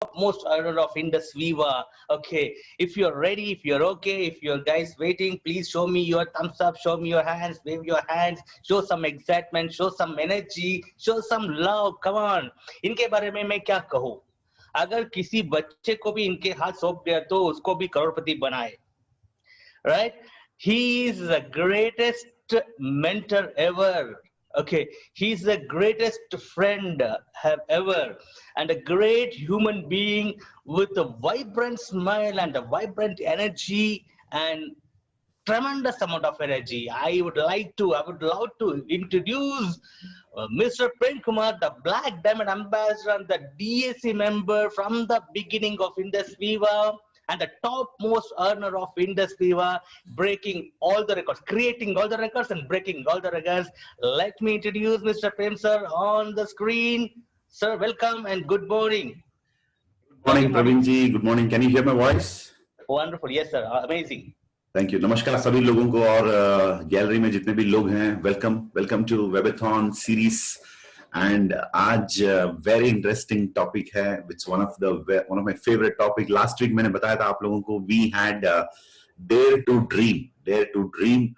topmost earner of Indus Viva. Okay, if you're ready, if you're okay, if you're guys waiting, please show me your thumbs up, show me your hands, wave your hands, show some excitement, show some energy, show some love. Come on. इनके बारे में मैं क्या कहूँ? अगर किसी बच्चे को भी इनके हाथ सौंप दिया तो उसको भी करोड़पति बनाए. Right? He is the greatest mentor ever. Okay, he's the greatest friend have ever, and a great human being with a vibrant smile and a vibrant energy and tremendous amount of energy. I would love to introduce Mr. Prem Kumar, the Black Diamond Ambassador and the DAC member from the beginning of Indus Viva and the topmost earner of Indus Viva, breaking all the records, creating all the records and breaking all the records. Let me introduce Mr. Prem sir on the screen. Sir, welcome and good morning. Good morning, Praveen ji. Good morning. Can you hear my voice? Wonderful. Yes, sir. Amazing. Thank you. नमस्कार सभी लोगों को और gallery में जितने भी लोग हैं, welcome to webathon series. And आज वेरी इंटरेस्टिंग टॉपिक है, it's one of my favourite topic. Last week मैंने बताया था आप लोगों को, we had dare to dream.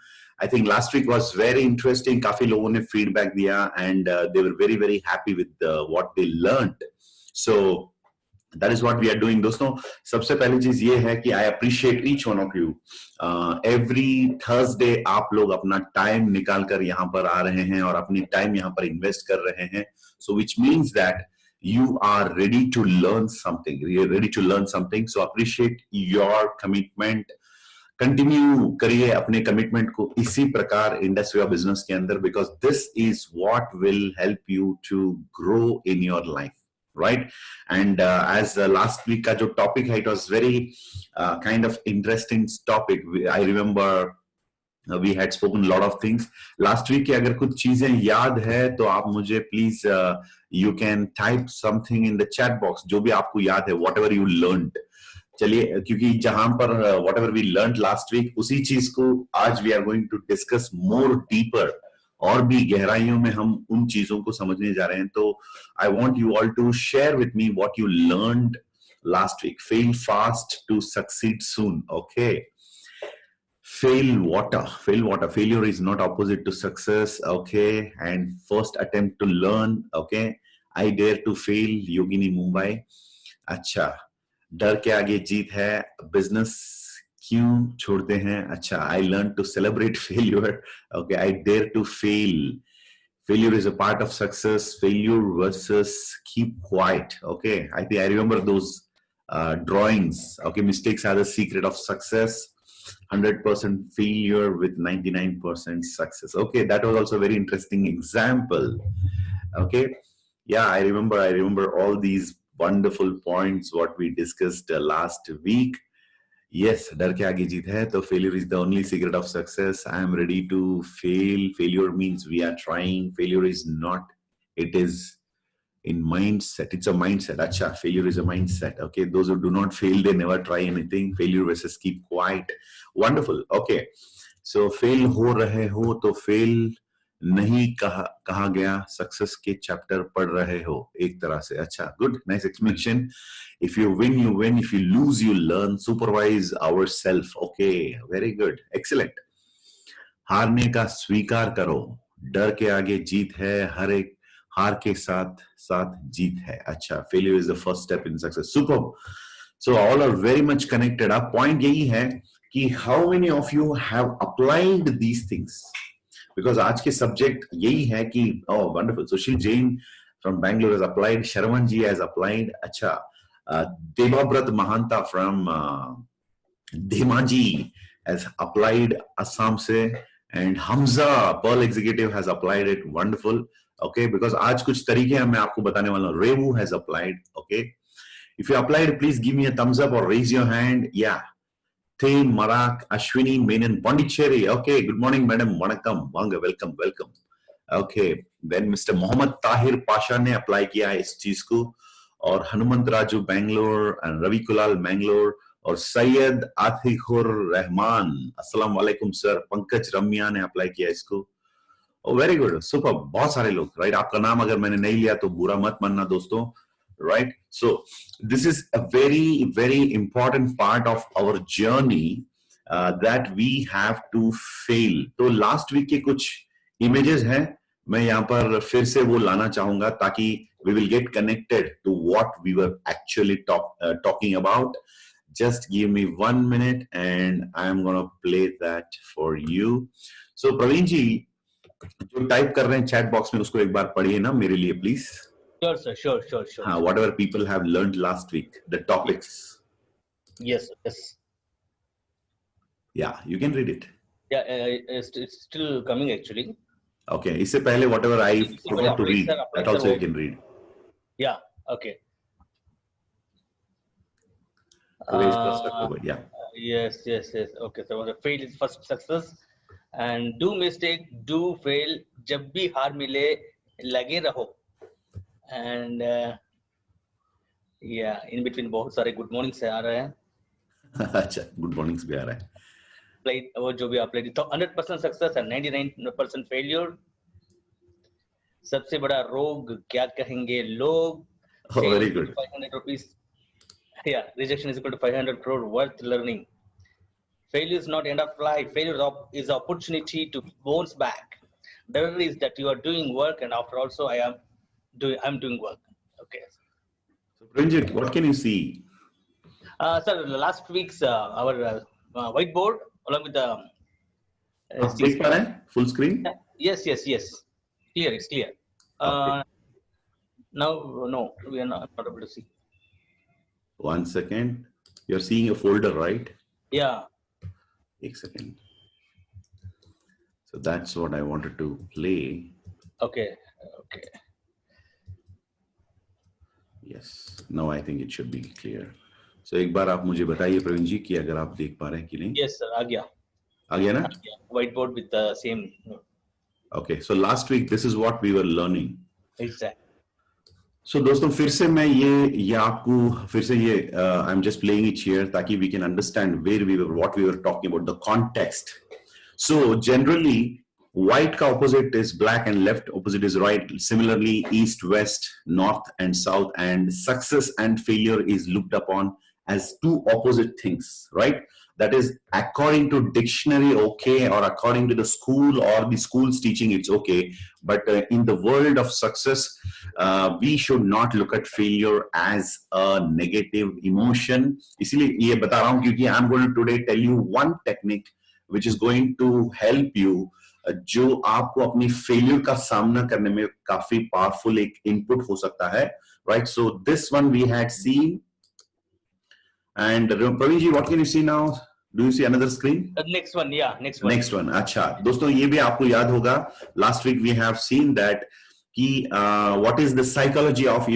I think last week was very interesting. काफी लोगों ने फीडबैक दिया and they were very very happy with what they learned. So that is what we are doing. दोस्तों, सबसे पहली चीज ये है कि I appreciate each one of you. Every Thursday आप लोग अपना टाइम निकाल कर यहाँ पर आ रहे हैं और अपनी टाइम यहाँ पर इन्वेस्ट कर रहे हैं. So which means that you are ready to learn something. You're ready to learn something. So appreciate your commitment. Continue करिए अपने कमिटमेंट को इसी प्रकार इंडस विवा बिजनेस के अंदर, because this is what will help you to grow in your life. Right? And as last week ka jo topic hai, it was very kind of interesting topic. I remember we had spoken a lot of things. Last week ki agar kuch cheezein yaad hai to aap mujhe please you can type something in the chat box jo bhi aapko yaad hai, whatever you learned. चलिए, क्योंकि जहां पर whatever we learned last week, उसी चीज को आज we are going to discuss more deeper. और भी गहराइयों में हम उन चीजों को समझने जा रहे हैं. तो I want you all to share with me what you learned last week. Fail fast to succeed soon. Okay, fail water. Failure is not opposite to success. Okay, and first attempt to learn. Okay, I dare to fail. योगिनी मुंबई. अच्छा, डर के आगे जीत है. Business क्यों छोड़ते हैं? अच्छा, I learned to celebrate failure. Okay, I dare to fail. Failure is a part of success. Failure versus keep quiet. Okay, I remember those drawings. Okay, mistakes are the secret of success. 100% failure with 99% success. Okay, that was also a very interesting example. Okay, yeah, I remember all these wonderful points what we discussed last week. Yes, डर के आगे जीत है. तो failure is the only secret of success. I am ready to fail. Failure means we are trying. Failure is not. It is in mindset. It's a mindset. Acha, failure is a mindset. Okay, those who do not fail, they never try anything. Failure versus keep quiet. Wonderful. Okay, so fail हो रहे हो तो fail नहीं कहा गया, success के chapter पढ़ रहे हो एक तरह से. अच्छा, good, nice explanation. If you win you win, if you lose you learn. Supervise ourself. Okay, very good, excellent. हारने का स्वीकार करो. डर के आगे जीत है. हर एक हार के साथ साथ जीत है. अच्छा, failure is the first step in success. Super. So all are very much connected. अब पॉइंट यही है कि how many of you have applied these things, because आज के सब्जेक्ट यही है कि wonderful. Sushil Jain from Bangalore has applied. Sharman ji has applied. अच्छा, Devavrat Mahanta from Dhemaji has applied Assam से. And Hamza Pearl executive has applied it. Wonderful. Okay, because आज कुछ तरीके मैं आपको बताने वाला हूँ. Review has applied. Okay, if you applied please give me a thumbs up और रेज योर हैंड. या Thay, Marak, Ashwini, Menon, Pondicherry. Okay, good morning, madam. Vanakkam, Vanga, welcome. Okay, then Mr. Mohammed Tahir Pasha ने apply किया है इस चीज को, और हनुमंत राजू बैंगलोर, रवि कुलाल बैंगलोर, और सैयद आतिकुर रहमान. अस्सलाम वालेकुम सर. पंकज रम्या ने अप्लाई किया इसको. Very good, super. बहुत सारे लोग, राइट. आपका नाम अगर मैंने नहीं लिया तो बुरा मत मानना दोस्तों. right? So this is a very, very important part of our journey that we have to fail. तो last week के कुछ images हैं, मैं यहाँ पर फिर से वो लाना चाहूंगा ताकि we will get connected to what we were actually talking about. Just give me 1 minute and I'm going to play that for you. So Praveen जी जो टाइप कर रहे हैं चैट बॉक्स में उसको एक बार पढ़िए ना मेरे लिए please. Sure, sir. Sure. Whatever people have learned last week, the topics. Yes. Yeah, you can read it. Yeah, it's still coming actually. Okay, इससे पहले whatever I forgot to read, that also you can read. Yeah, okay. Yeah. Yes. Okay, so the fail is first success, and do mistake, do fail. जब भी हार मिले लगे रहो. And yeah, in between बहुत सारे good mornings से आ रहे हैं. अच्छा, good mornings भी आ रहा है. Played वो जो भी आप played तो 100% success and 99% failure. सबसे बड़ा रोग क्या कहेंगे लोग? Oh, very good. 500 rupees. Yeah, rejection is equal to 500 crore worth learning. Failure is not end of life. Failure is opportunity to bounce back. Better is that you are doing work, and after also I'm doing work. Okay. So Pranjit, what can you see? Sir, last week's our whiteboard along with the. देख पा रहे हैं? Full screen? Yes. Clear. It's clear. Okay. Now, no, we are not able to see. 1 second. You're seeing a folder, right? Yeah. 1 second. So that's what I wanted to play. Okay. Yes. Now I think it should be clear. So एक बार आप मुझे बताइए प्रवीण जी कि अगर आप देख पा रहे हैं कि नहीं. Yes, sir. आ गया ना? Whiteboard with the same. Okay. So last week this is what we were learning. Exactly. So दोस्तों फिर से मैं ये आपको फिर से ये I'm just playing it here ताकि we can understand what we were talking about, the context. So generally white का opposite is black and left opposite is right. Similarly east, west, north and south, and success and failure is looked upon as two opposite things, right? That is according to dictionary okay, or according to the school or the school's teaching it's okay, but in the world of success we should not look at failure as a negative emotion. इसलिए ये बता रहा हूँ क्योंकि I'm going to today tell you one technique which is going to help you जो आपको अपनी failure का सामना करने में काफी पावरफुल एक इनपुट हो सकता है, right? So this one we had seen. And Praveen ji, what can you see now? Do you see another screen? Next one. अच्छा दोस्तों ये भी आपको याद होगा last week we have seen that कि what is the psychology of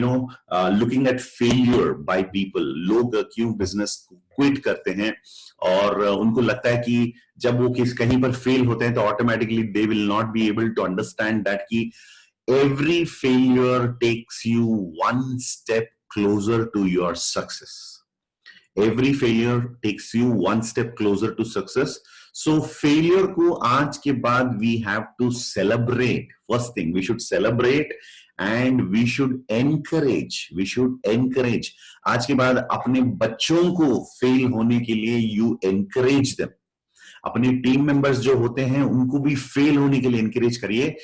looking at failure by people. लोग क्यों business quit करते हैं और उनको लगता है कि जब वो कहीं पर fail होते हैं तो automatically they will not be able to understand that कि every failure takes you one step closer to your success. Every failure takes you one step closer to success. So failure को आज के बाद we have to celebrate. First thing, we should celebrate and we should encourage. आज के बाद अपने बच्चों को fail होने के लिए you encourage them. अपने टीम मेंबर्स जो होते हैं उनको भी fail होने के लिए encourage करिए.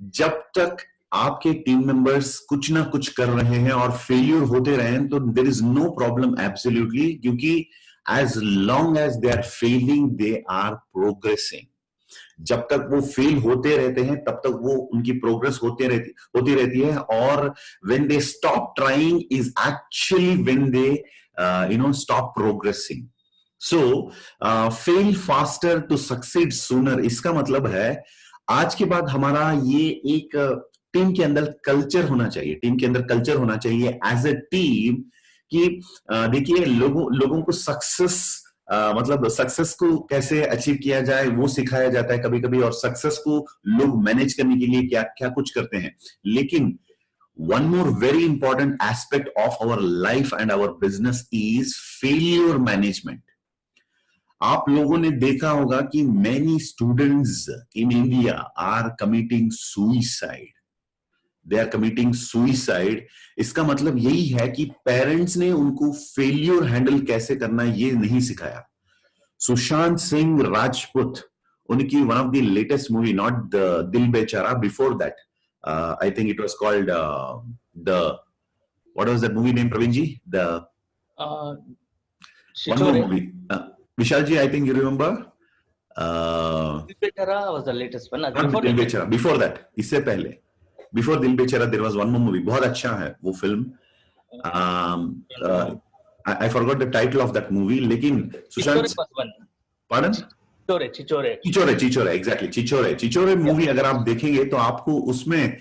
जब तक आपके टीम मेंबर्स कुछ ना कुछ कर रहे हैं और फेलियर होते रहे तो there is no problem absolutely, क्योंकि as long as they are failing they are progressing. जब तक वो फेल होते रहते हैं तब तक वो उनकी प्रोग्रेस होती रहती है. और when they stop trying is actually when they stop progressing. So fail faster to succeed sooner. इसका मतलब है आज के बाद हमारा ये एक टीम के अंदर कल्चर होना चाहिए एज अ टीम कि देखिए लोगों को सक्सेस मतलब सक्सेस को कैसे अचीव किया जाए वो सिखाया जाता है कभी कभी, और सक्सेस को लोग मैनेज करने के लिए क्या क्या कुछ करते हैं. लेकिन one more very important aspect of our life and our business is failure management. आप लोगों ने देखा होगा कि many students in India are committing suicide. They are committing suicide. इसका मतलब यही है कि पेरेंट्स ने उनको फेलियर हैंडल कैसे करना ये नहीं सिखाया। सुशांत सिंह राजपूत, उनकी one of the latest movie, not the Dil Bechara, before that I think it was called the, what was that movie name Praveen ji? The one more movie, Vishal ji, I think you remember Dil Bechara was the latest one. Dil Bechara, before that, इससे पहले, before Dil Bechara there was one more movie, बहुत अच्छा है वो film, I forgot the title of that movie, लेकिन Sushant, pardon? चिचोरे, exactly, चिचोरे movie अगर आप देखेंगे तो आपको उसमें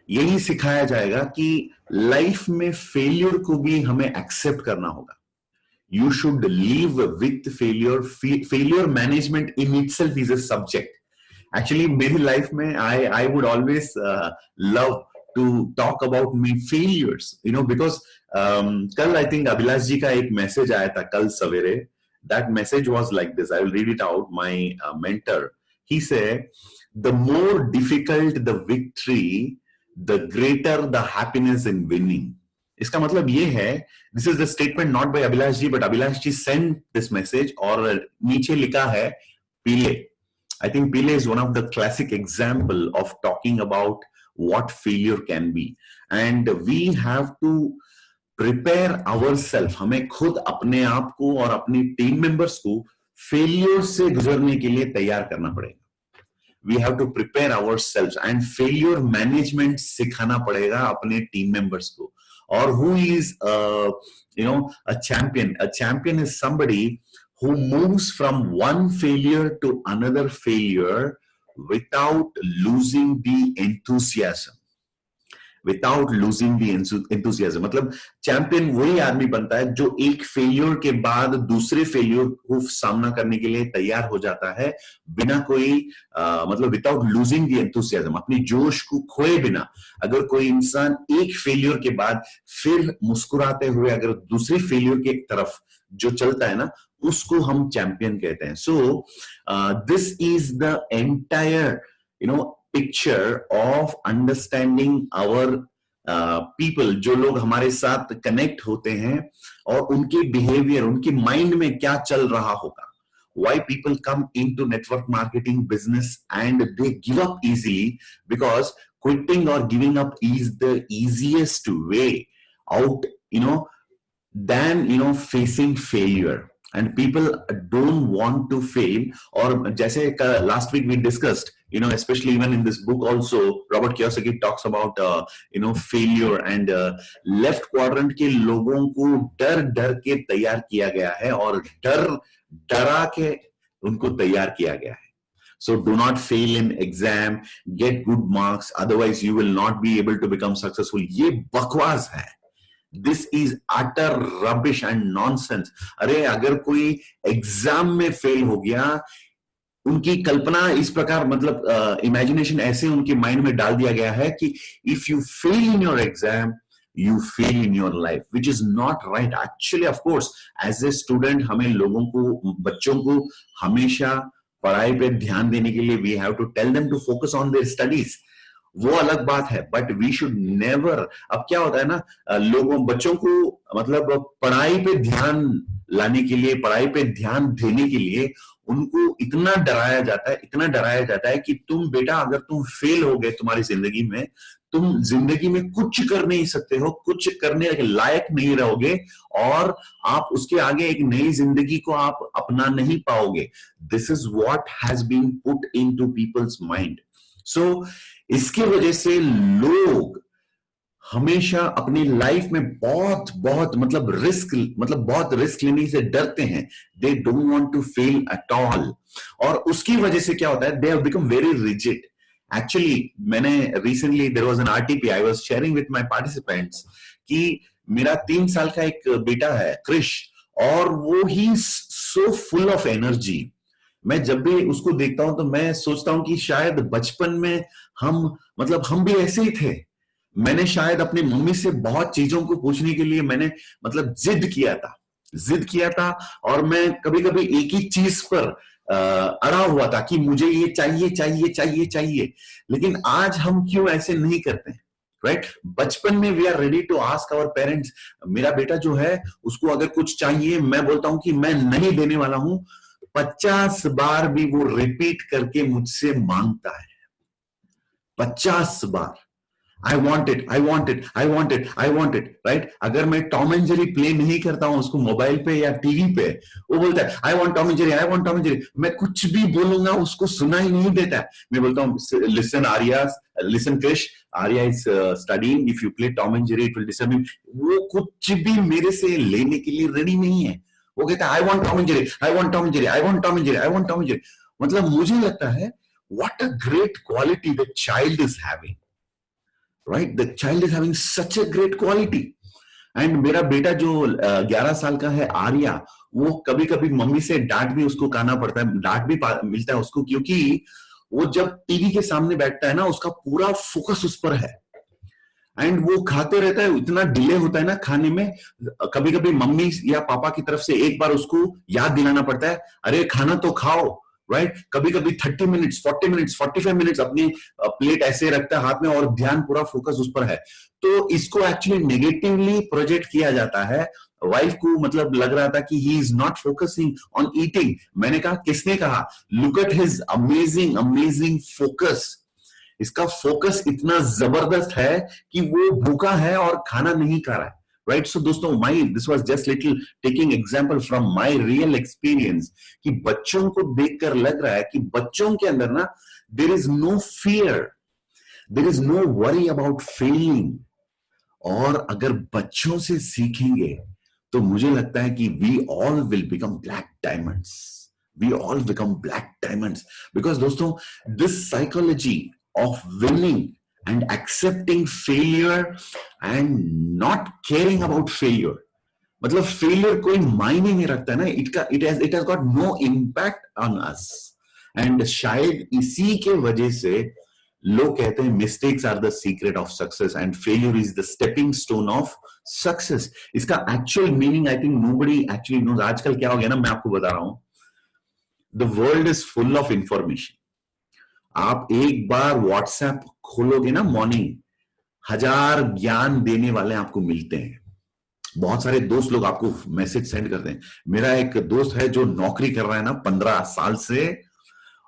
यही सिखाया जाएगा कि लाइफ में फेलियर को भी हमें एक्सेप्ट करना होगा। You should live with failure. Failure management in itself is a subject. Actually, मेरी लाइफ में I would always love to talk about my failures, you know, because कल I think अभिलाष जी का एक मैसेज आया था कल सवेरे. That message was like this. I will read it out. My mentor, he said, the more difficult the victory, the greater the happiness in winning. इसका मतलब ये है, this is the statement not by Abhilash ji, but Abhilash ji sent this message, और नीचे लिखा है पीले. I think पीले is one of the classic example of talking about what failure can be, and we have to prepare ourselves. हमें खुद अपने आप को और अपनी टीम मेंबर्स को फेलियर से गुजरने के लिए तैयार करना पड़ेगा. We have to prepare ourselves, and failure management सिखाना पड़ेगा अपने टीम मेंबर्स को. Or who is a champion? A champion is somebody who moves from one failure to another failure without losing the enthusiasm. Without losing the enthusiasm. मतलब champion वही आदमी बनता है जो एक फेलियर के बाद दूसरे फेलियर को सामना करने के लिए तैयार हो जाता है बिना कोई मतलब विदाउट लूजिंग द एंथुसियाज्म, अपनी जोश को खोए बिना. अगर कोई इंसान एक फेलियर के बाद फिर मुस्कुराते हुए अगर दूसरे फेलियर की तरफ जो चलता है ना, उसको हम चैंपियन कहते हैं. सो this is the entire picture of understanding our people, जो लोग हमारे साथ कनेक्ट होते हैं और उनके बिहेवियर, उनके माइंड में क्या चल रहा होगा. Why people come into network marketing business and they give up easily, because quitting or giving up is the easiest way out, than facing failure. And people don't want to fail. और जैसे last week we discussed, especially even in this book also, Robert Kiyosaki talks about failure, and left quadrant के लोगों को डर के तैयार किया गया है और डरा के उनको तैयार किया गया है. So do not fail in exam, get good marks, otherwise you will not be able to become successful. ये बकवास है. This is utter rubbish and nonsense. अरे अगर कोई एग्जाम में फेल हो गया, उनकी कल्पना इस प्रकार, मतलब इमेजिनेशन ऐसे उनके माइंड में डाल दिया गया है कि if you fail in your exam you fail in your life, which is not right. Actually, of course, as a student, हमें लोगों को, बच्चों को हमेशा पढ़ाई पे ध्यान देने के लिए we have to tell them to focus on their studies. वो अलग बात है, बट वी शुड नेवर. अब क्या होता है ना, बच्चों को मतलब पढ़ाई पे ध्यान लाने के लिए, पढ़ाई पे ध्यान देने के लिए उनको इतना डराया जाता है कि तुम बेटा, अगर तुम फेल हो गए तुम्हारी जिंदगी में, तुम जिंदगी में कुछ कर नहीं सकते हो, कुछ करने के लायक नहीं रहोगे और आप उसके आगे एक नई जिंदगी को आप अपना नहीं पाओगे. This is what has been put into people's mind. So इसकी वजह से लोग हमेशा अपनी लाइफ में बहुत रिस्क लेने से डरते हैं. They don't want to fail at all. और उसकी वजह से क्या होता है, they have become very rigid. Actually मैंने recently, there was an RTP I was sharing with my participants कि मेरा 3 साल का एक बेटा है क्रिश, और वो ही सो फुल ऑफ एनर्जी. मैं जब भी उसको देखता हूं तो मैं सोचता हूं कि शायद बचपन में हम भी ऐसे ही थे. मैंने शायद अपनी मम्मी से बहुत चीजों को पूछने के लिए मैंने जिद किया था और मैं कभी-कभी एक ही चीज पर अड़ा हुआ था कि मुझे ये चाहिए. लेकिन आज हम क्यों ऐसे नहीं करते? राइट? बचपन में we are ready to ask our parents, मेरा बेटा जो है उसको अगर कुछ चाहिए, मैं बोलता हूं कि मैं नहीं देने वाला हूं, 50 बार भी वो रिपीट करके मुझसे मांगता है, 50 बार, I want it, I want it, I want it, I want it, right? अगर मैं टॉम एंड जेरी प्ले नहीं करता हूं उसको मोबाइल पे या टीवी पे, वो बोलता है I want Tom and Jerry, I want Tom and Jerry. मैं कुछ भी बोलूंगा उसको सुना ही नहीं देता है। मैं बोलता हूँ listen Arya, listen Krish, Arya is studying, if you play Tom and Jerry it will disturb him. वो कुछ भी मेरे से लेने के लिए रेडी नहीं है। वो कहता है I want Tom and Jerry, I want Tom and Jerry, I want Tom and Jerry, I want Tom and Jerry. मतलब मुझे लगता है what a great quality the child is having, right? The child is having such a great quality. And मेरा बेटा जो 11 साल का है आर्या, वो कभी कभी मम्मी से डांट भी उसको खाना पड़ता है, डांट भी मिलता है उसको, क्योंकि वो जब टीवी के सामने बैठता है ना उसका पूरा फोकस उस पर है एंड वो खाते रहता है, इतना डिले होता है ना खाने में। कभी कभी मम्मी या पापा की तरफ से एक बार उसको याद दिलाना पड़ता है, अरे खाना तो खाओ, राइट? कभी कभी 30 मिनट्स, 40 मिनट्स, 45 मिनट्स अपनी प्लेट ऐसे रखता है हाथ में और ध्यान पूरा फोकस उस पर है। तो इसको एक्चुअली नेगेटिवली प्रोजेक्ट किया जाता है। वाइफ को मतलब लग रहा था कि he is not focusing on eating. मैंने कहा, किसने कहा? Look at his amazing amazing focus. इसका फोकस इतना जबरदस्त है कि वो भूखा है और खाना नहीं खा रहा है, राइट? सो दोस्तों, this was just little taking example from my real experience कि बच्चों को देखकर लग रहा है कि बच्चों के अंदर ना there is no fear, there is no worry about failing. और अगर बच्चों से सीखेंगे तो मुझे लगता है कि we all will become black diamonds, we all become black diamonds. Because दोस्तों, this psychology of winning and accepting failure and not caring about failure, मतलब failure कोई मायने नहीं रखता ना, it has got no impact on us। and शायद इसी के वजह से लोग कहते हैं mistakes are the secret of success and failure is the stepping stone of success। इसका actual meaning I think nobody actually knows। आजकल क्या हो गया ना, मैं आपको बता रहा हूं, the world is full of information। आप एक बार व्हाट्सएप खोलोगे ना मॉर्निंग, 1000 ज्ञान देने वाले आपको मिलते हैं। बहुत सारे दोस्त लोग आपको मैसेज सेंड करते हैं। मेरा एक दोस्त है जो नौकरी कर रहा है ना 15 साल से,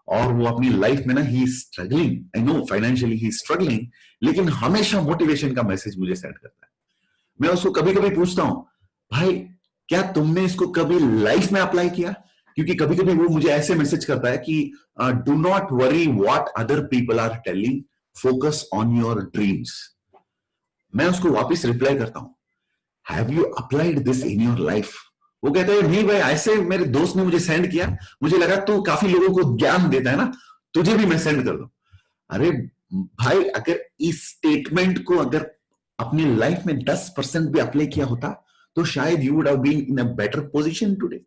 और वो अपनी लाइफ में ना he struggling, I know financially he struggling, लेकिन हमेशा मोटिवेशन का मैसेज मुझे सेंड करता है। मैं उसको कभी कभी पूछता हूं, भाई क्या तुमने इसको कभी लाइफ में अप्लाई किया? क्योंकि कभी कभी वो मुझे ऐसे मैसेज करता है कि do not worry what other people are telling, focus on your dreams. मैं उसको वापस रिप्लाई करता हूं, have you applied this in your life? वो कहता है नहीं भाई, ऐसे मेरे दोस्त ने मुझे सेंड किया, मुझे लगा तू काफी लोगों को ज्ञान देता है ना, तुझे भी मैं सेंड कर दूं। अरे भाई, अगर इस स्टेटमेंट को अगर अपनी लाइफ में 10% भी अप्लाई किया होता तो शायद you would have been in a better position today.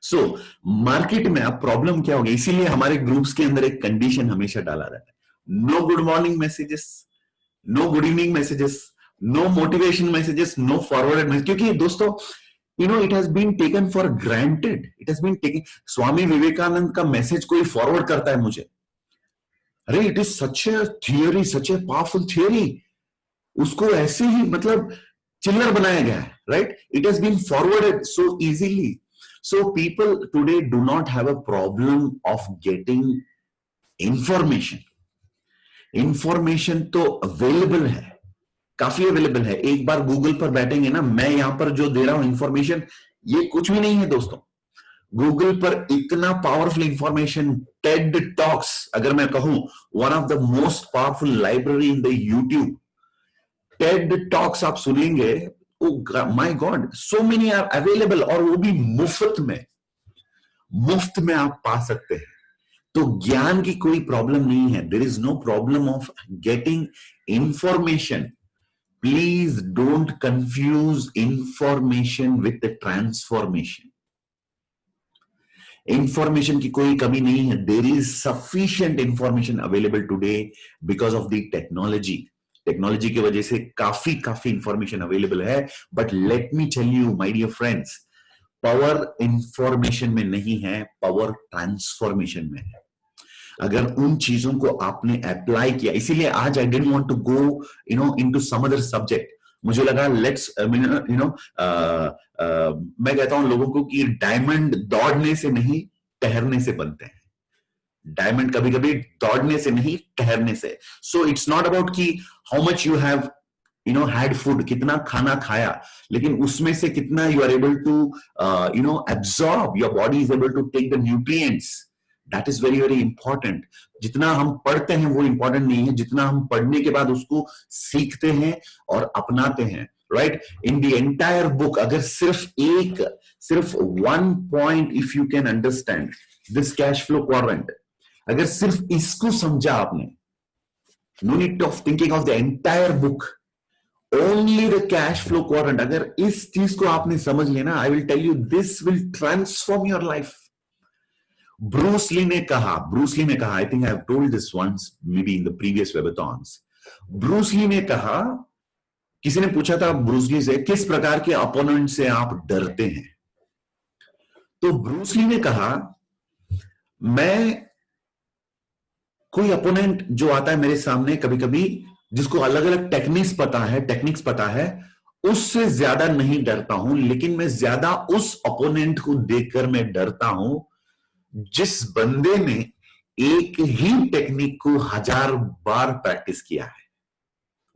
So market में अब प्रॉब्लम क्या होगी, इसीलिए हमारे ग्रुप्स के अंदर एक कंडीशन हमेशा डाला रहता है, no good morning messages, no good evening messages, no motivation messages, no forwarded message. क्योंकि दोस्तों, you know, it has been taken for granted, it has been taken. Swami Vivekananda का मैसेज कोई फॉरवर्ड करता है मुझे, अरे it is such a theory, such a powerful theory, उसको ऐसे ही मतलब चिल्लर बनाया गया है, right? It has been forwarded so easily. So people today do not have a problem of getting information। Information तो available है, काफी अवेलेबल है। एक बार गूगल पर बैठेंगे ना, मैं यहां पर जो दे रहा हूं इंफॉर्मेशन, ये कुछ भी नहीं है दोस्तों। गूगल पर इतना पावरफुल इंफॉर्मेशन, टेड टॉक्स, अगर मैं कहूं one of the most powerful library in the YouTube, TED talks आप सुनेंगे, my god, so many are available, और वो भी मुफ्त में आप पा सकते हैं। तो ज्ञान की कोई प्रॉब्लम नहीं है, there is no problem of getting information. Please don't confuse information with the transformation. Information की कोई कमी नहीं है, there is sufficient information available today because of the technology. Technology की वजह से काफी इंफॉर्मेशन अवेलेबल है, but let me tell you my dear friends, power information में नहीं है, पावर ट्रांसफॉर्मेशन में है। अगर उन चीजों को आपने अप्लाई किया, इसीलिए आज I didn't want to go into some other subject. मुझे लगा लेट्स मैं कहता हूं लोगों को कि डायमंड दौड़ने से नहीं ठहरने से बनते हैं। डायमंड कभी कभी दौड़ने से नहीं ठहरने से। सो इट्स नॉट अबाउट कि how much you have had food, कितना खाना खाया, लेकिन उसमें से कितना you are able to absorb, your body is able to take the nutrients. That is very very important. जितना हम पढ़ते हैं वो इंपॉर्टेंट नहीं है, जितना हम पढ़ने के बाद उसको सीखते हैं और अपनाते हैं। Right, in the entire book अगर सिर्फ one point if you can understand this cash flow quadrant, अगर सिर्फ इसको समझा आपने, no need of thinking of the entire book, only the cash flow quadrant, अगर इस चीज को आपने समझ लेना, I will tell you this will transform your life. Bruce Lee ने कहा, I think I have told this once maybe in the previous वेबथॉन्स। Bruce Lee ने कहा, किसी ने पूछा था ब्रूस ली से किस प्रकार के अपोनेंट से आप डरते हैं, तो ब्रूस ली ने कहा मैं कोई अपोनेंट जो आता है मेरे सामने कभी कभी, जिसको अलग अलग टेक्निक्स पता है, उससे ज्यादा नहीं डरता हूं, लेकिन मैं ज्यादा उस अपोनेंट को देखकर मैं डरता हूं जिस बंदे ने एक ही टेक्निक को 1000 बार प्रैक्टिस किया है।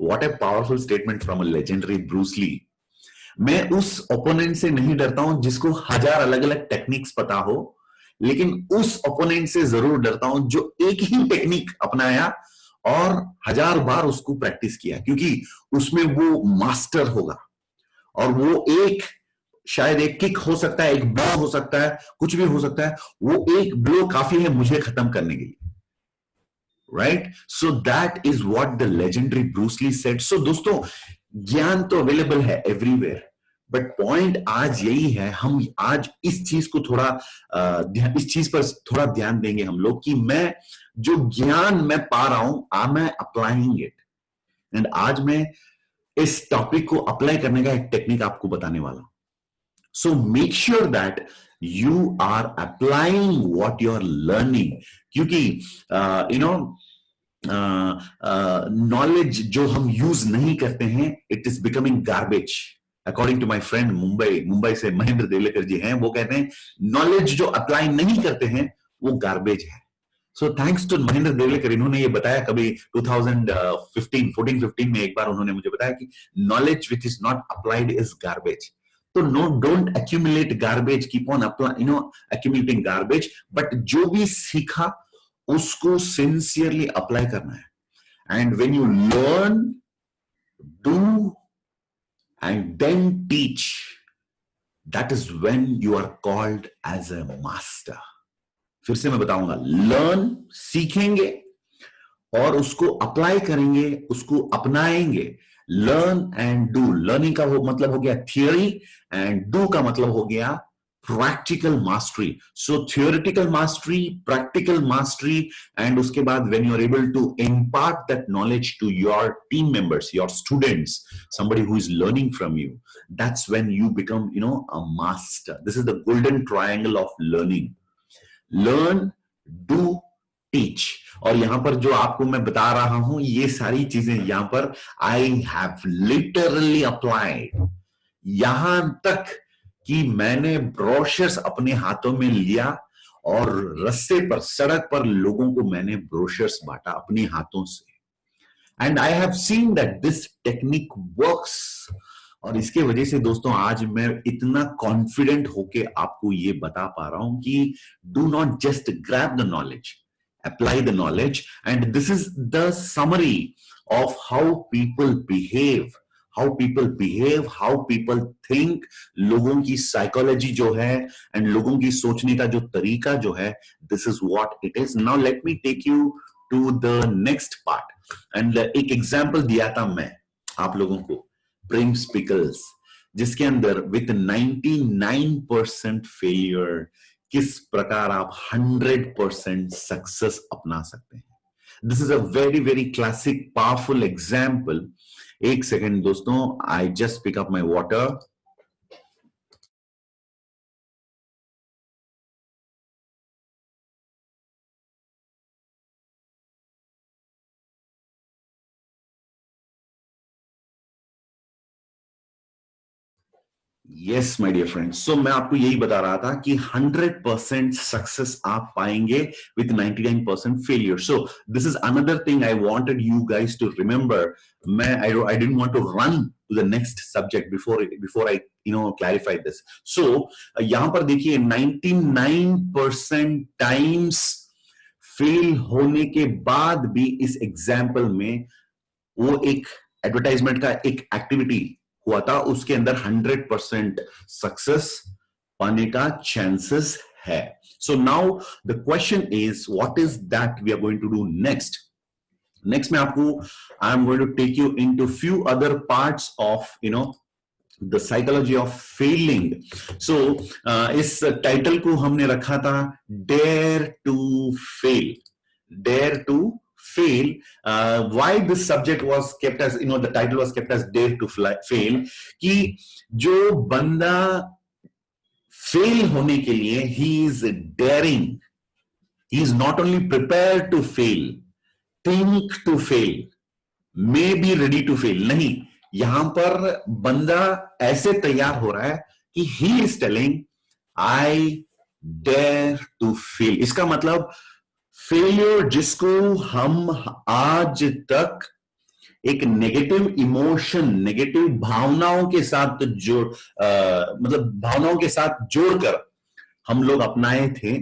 What a powerful statement from a legendary Bruce Lee. मैं उस ओपोनेंट से नहीं डरता हूं जिसको 1000 अलग अलग टेक्निक्स पता हो, लेकिन उस ओपोनेंट से जरूर डरता हूं जो एक ही टेक्निक अपनाया और 1000 बार उसको प्रैक्टिस किया, क्योंकि उसमें वो मास्टर होगा। और वो शायद एक किक हो सकता है, एक ब्लो हो सकता है, कुछ भी हो सकता है, वो एक ब्लो काफी है मुझे खत्म करने के लिए। Right, so that is what the legendary Bruce Lee said. So दोस्तों, ज्ञान तो अवेलेबल है एवरीवेयर, बट पॉइंट आज यही है, हम आज इस चीज को इस चीज पर थोड़ा ध्यान देंगे हम लोग कि मैं जो ज्ञान मैं पा रहा हूं, आई एम अप्लाइंग इट। एंड आज मैं इस टॉपिक को अप्लाई करने का एक टेक्निक आपको बताने वाला हूं। So make sure that you are applying what you're learning, क्योंकि नॉलेज जो हम यूज नहीं करते हैं, it is becoming garbage. According to my friend Mumbai से महेंद्र देवलेकर जी हैं, वो कहते हैं नॉलेज जो अप्लाई नहीं करते हैं वो गार्बेज है। So thanks to Mahendra Devlekar, इन्होंने ये बताया कभी 2014-15 में एक बार उन्होंने मुझे बताया कि knowledge which is not applied is garbage. तो don't accumulate garbage, keep on accumulating garbage, but जो भी सीखा उसको सिंसियरली अप्लाई करना है। And when you learn, do and then teach, that is when you are called as a master. फिर से मैं बताऊंगा, लर्न, सीखेंगे और उसको अप्लाई करेंगे, उसको अपनाएंगे। लर्न एंड डू, लर्निंग का मतलब हो गया थियोरी, एंड डू का मतलब हो गया practical mastery. So theoretical mastery, practical mastery, and उसके बाद when you are able to impart that knowledge to your team members, your students, somebody who is learning from you, that's when you become a master. This is the golden triangle of learning: learn, do, teach. और यहां पर जो आपको मैं बता रहा हूं, ये सारी चीजें यहां पर आई हैव लिटरली अप्लाइड, यहां तक कि मैंने ब्रोशर्स अपने हाथों में लिया और रास्ते पर, सड़क पर लोगों को मैंने ब्रोशर्स बांटा अपने हाथों से। And I have seen that this technique works. और इसके वजह से दोस्तों आज मैं इतना कॉन्फिडेंट होके आपको ये बता पा रहा हूं कि do not just grab the knowledge, apply the knowledge. And this is the summary of how people behave, how people think, लोगों की psychology जो है and लोगों की सोचने का जो तरीका जो है, this is what it is. Now let me take you to the next part. And एक example दिया था मैं आप लोगों को, Prince Pickles, जिसके अंदर with 99% failure किस प्रकार आप 100% सक्सेस अपना सकते हैं। This is a very very classic powerful example. एक सेकेंड दोस्तों, I just pick up my water. Yes my dear friends, so मैं आपको यही बता रहा था कि 100% सक्सेस आप पाएंगे with 99% failure. So this is another thing I wanted you guys to remember. मैं I didn't want to run to the next subject before I clarify this. So यहां पर देखिए 99% टाइम्स फेल होने के बाद भी इस एग्जाम्पल में वो एक एडवर्टाइजमेंट का एक एक्टिविटी हुआ था, उसके अंदर 100% सक्सेस पाने का चांसेस है. So now the question is what is that we are going to do next. Next में आपको I am going to take you into few other parts of the psychology of failing. So इस title को हमने रखा था dare to fail. Dare to fail. Why this subject was kept as, the title was kept as dare to fail, कि जो बंदा fail होने के लिए he is daring, he is not only prepared to fail, think to fail, may be ready to fail. नहीं, यहां पर बंदा ऐसे तैयार हो रहा है कि he is telling I dare to fail. इसका मतलब फेलियर जिसको हम आज तक एक नेगेटिव इमोशन, नेगेटिव भावनाओं के साथ भावनाओं के साथ जोड़कर हम लोग अपनाए थे,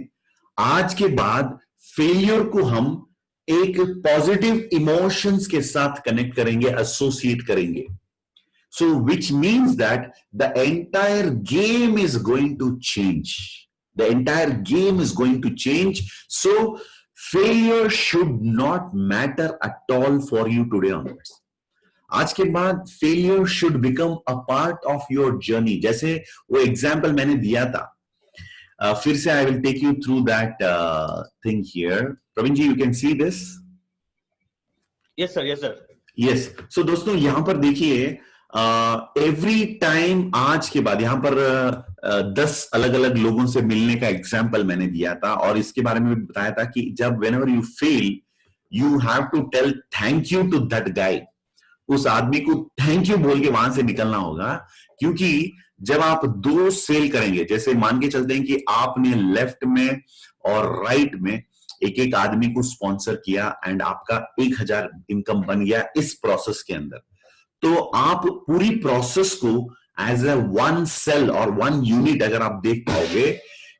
आज के बाद फेलियर को हम एक पॉजिटिव इमोशंस के साथ कनेक्ट करेंगे, एसोसिएट करेंगे. So which means that the entire game is going to change. The entire game is going to change. So failure should not matter at all for you today onwards. आज के बाद failure should become a part of your journey. जैसे वो example मैंने दिया था, फिर से I will take you through that thing here. Praveen ji, you can see this? Yes sir, yes sir. Yes. So दोस्तों यहां पर देखिए, एवरी टाइम आज के बाद यहां पर 10 अलग अलग लोगों से मिलने का एग्जाम्पल मैंने दिया था, और इसके बारे में भी बताया था कि जब whenever you fail you have to tell thank you to that guy. उस आदमी को थैंक यू बोल के वहां से निकलना होगा, क्योंकि जब आप दो सेल करेंगे, जैसे मान के चलते हैं कि आपने लेफ्ट में और राइट में एक एक आदमी को स्पॉन्सर किया एंड आपका 1000 इनकम बन गया इस प्रोसेस के अंदर, तो आप पूरी प्रोसेस को एज ए वन सेल और वन यूनिट अगर आप देख पाओगे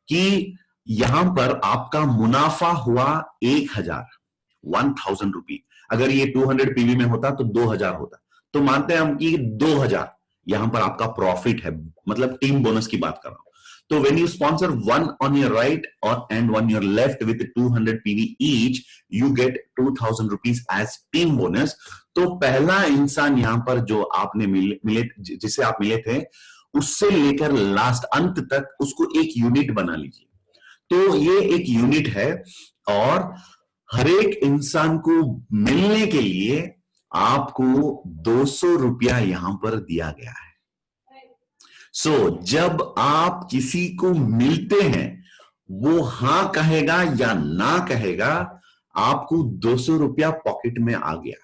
कि यहां पर आपका मुनाफा हुआ 1000 रुपी. अगर ये 200 पीवी में होता तो 2000 होता, तो मानते हैं हम कि 2000 यहां पर आपका प्रॉफिट है, मतलब टीम बोनस की बात कर रहा हूं. तो when you sponsor one on your right and one your left with 200 PV each, you get 2000 rupees as team bonus. तो पहला इंसान यहां पर जो आपने मिले जिसे आप मिले थे, उससे लेकर लास्ट अंत तक उसको एक यूनिट बना लीजिए. तो ये एक यूनिट है, और हर एक इंसान को मिलने के लिए आपको 200 रुपया यहां पर दिया गया है. सो जब आप किसी को मिलते हैं, वो हां कहेगा या ना कहेगा, आपको 200 रुपया पॉकेट में आ गया.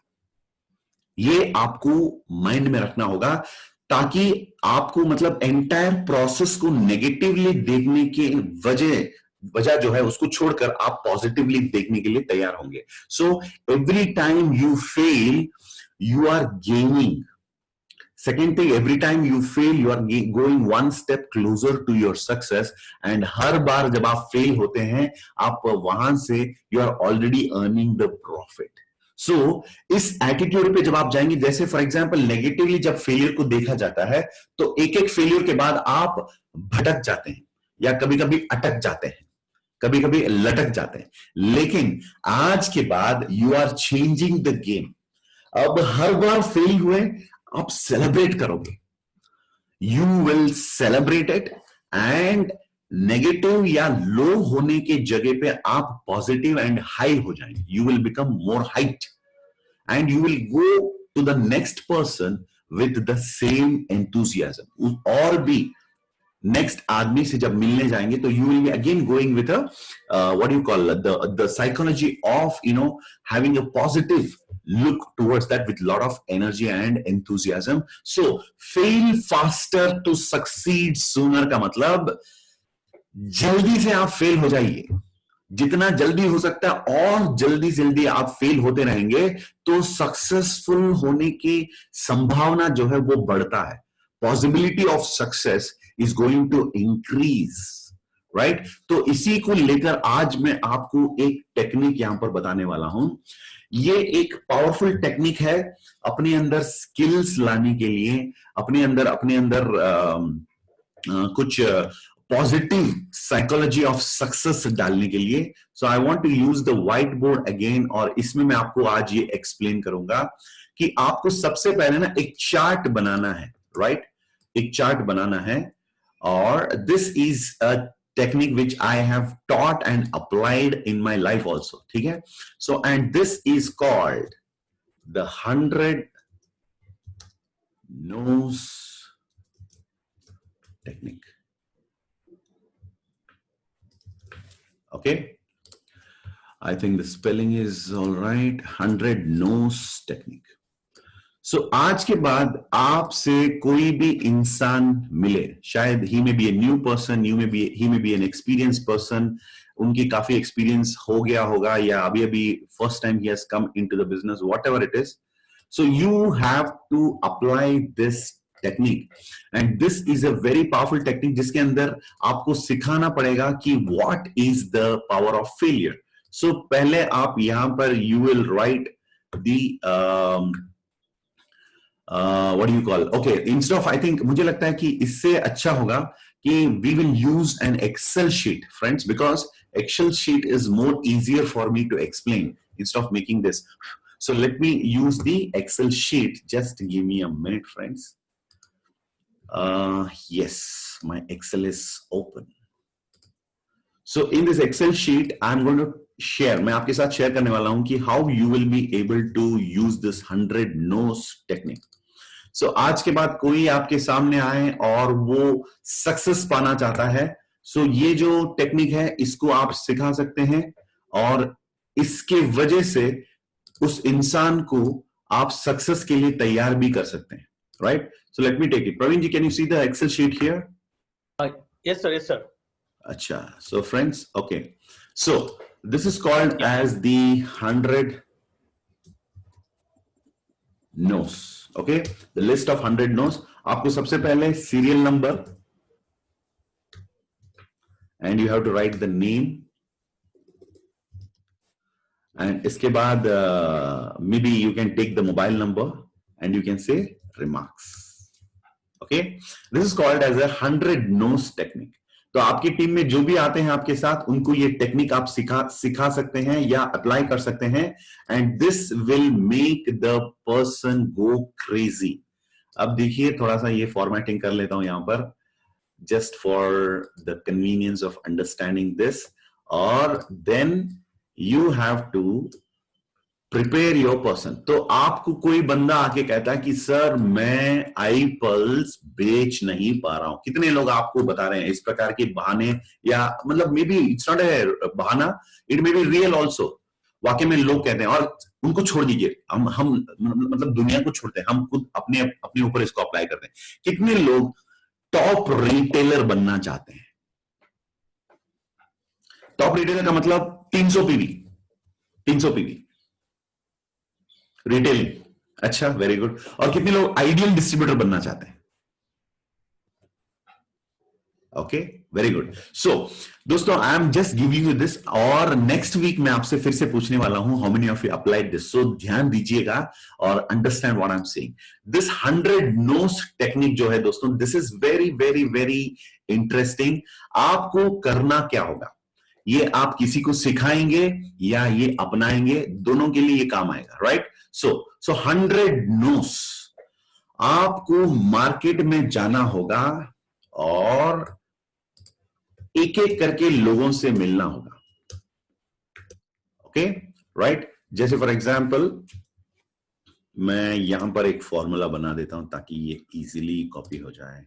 ये आपको माइंड में रखना होगा, ताकि आपको मतलब एंटायर प्रोसेस को नेगेटिवली देखने के वजह जो है उसको छोड़कर आप पॉजिटिवली देखने के लिए तैयार होंगे. So every time you fail you are gaining. Second thing, every time you fail, you are going one step closer to your success. And हर बार जब आप fail होते हैं, आप वहां से you are already earning the profit. So इस attitude पे जब आप जाएंगे, जैसे फॉर एग्जाम्पल नेगेटिवली जब फेलियर को देखा जाता है, तो एक एक फेलियर के बाद आप भटक जाते हैं, या कभी कभी अटक जाते हैं, कभी कभी लटक जाते हैं. लेकिन आज के बाद you are changing the game. अब हर बार फेल हुए आप सेलिब्रेट करोगे, you will celebrate it, and negative या लो होने के जगह पे आप पॉजिटिव एंड हाई हो जाएंगे. You will become more height and you will go to the next person with the same enthusiasm. और भी नेक्स्ट आदमी से जब मिलने जाएंगे तो you will be again going with what you call the psychology of having a positive look towards that with lot of energy and enthusiasm. So fail faster to succeed sooner का मतलब जल्दी से आप फेल हो जाइए, जितना जल्दी हो सकता है और जल्दी जल्दी आप फेल होते रहेंगे तो सक्सेसफुल होने की संभावना जो है वो बढ़ता है. Possibility of success is going to increase, right. तो इसी को लेकर आज मैं आपको एक टेक्निक यहां पर बताने वाला हूं. ये एक पावरफुल टेक्निक है अपने अंदर स्किल्स लाने के लिए, अपने अंदर कुछ पॉजिटिव साइकोलॉजी ऑफ सक्सेस डालने के लिए. So I want to use the white board again, और इसमें मैं आपको आज ये एक्सप्लेन करूंगा कि आपको सबसे पहले ना एक चार्ट बनाना है, राइट. एक चार्ट बनाना है, और this is a technique which I have taught and applied in my life also, ठीक है. So and this is called the 100 noes technique. Okay, I think the spelling is all right. 100 nose technique. So आज के बाद आपसे कोई भी इंसान मिले, शायद he may be a new person, he may be an experienced person, उनकी काफी एक्सपीरियंस हो गया होगा या अभी first time he has come into the business, whatever it is. So you have to apply this technique, and this is a very powerful technique जिसके अंदर आपको सिखाना पड़ेगा कि what is the power of failure. So पहले आप यहां पर you will write the what do you call, okay, instead of, I think मुझे लगता है कि इससे अच्छा होगा कि we will use an Excel sheet friends, because Excel sheet is more easier for me to explain instead of making this. So let me use the Excel sheet. Just give me a minute friends. Yes, my Excel is open. So in this Excel sheet, I'm going to share, मैं आपके साथ share करने वाला हूं कि how you will be able to use this 100 no's technique. So आज के बाद कोई आपके सामने आए और वो सक्सेस पाना चाहता है, so ये जो टेक्निक है इसको आप सिखा सकते हैं, और इसके वजह से उस इंसान को आप सक्सेस के लिए तैयार भी कर सकते हैं, right? So let me take it. Praveen ji, can you see the Excel sheet here? Yes, sir. Yes, sir. Acha. So friends, okay. So this is called as the 100 no's. Okay. The list of 100 no's. आपको सबसे पहले serial number, and you have to write the name. And इसके बाद maybe you can take the mobile number and you can say remarks. Okay, this is called as a 100 no's technique. तो आपकी team में जो भी आते हैं आपके साथ, उनको ये टेक्निक आप सिखा सकते हैं या अप्लाई कर सकते हैं, and this will make the person go crazy. अब देखिए, थोड़ा सा ये फॉर्मेटिंग कर लेता हूं यहां पर, just for the convenience of understanding this, और then you have to prepare your person. तो आपको कोई बंदा आके कहता है कि सर मैं आई पल्स बेच नहीं पा रहा हूं. कितने लोग आपको बता रहे हैं इस प्रकार के बहाने, या मतलब maybe it's not a बहाना, it may be real also. वाकई में लोग कहते हैं, और उनको छोड़ दीजिए, हम मतलब दुनिया को छोड़ते हैं, हम खुद अपने ऊपर इसको अप्लाई करते हैं. कितने लोग टॉप रिटेलर बनना चाहते हैं? टॉप रिटेलर का मतलब 300 पीवी, 300 पीवी रिटेलिंग. अच्छा, वेरी गुड. और कितने लोग आइडियल डिस्ट्रीब्यूटर बनना चाहते हैं? Okay, very good. सो दोस्तों, I am just giving you this, और नेक्स्ट वीक मैं आपसे फिर से पूछने वाला हूं how many of you applied this. So ध्यान दीजिएगा और understand what I am saying. This 100 nose technique जो है दोस्तों, this is very very very interesting. आपको करना क्या होगा, ये आप किसी को सिखाएंगे या ये अपनाएंगे, दोनों के लिए ये काम आएगा, राइट? सो 100 नोस. आपको मार्केट में जाना होगा और एक एक करके लोगों से मिलना होगा. Okay, right? जैसे फॉर एग्जांपल मैं यहां पर एक फॉर्मूला बना देता हूं ताकि ये इजीली कॉपी हो जाए.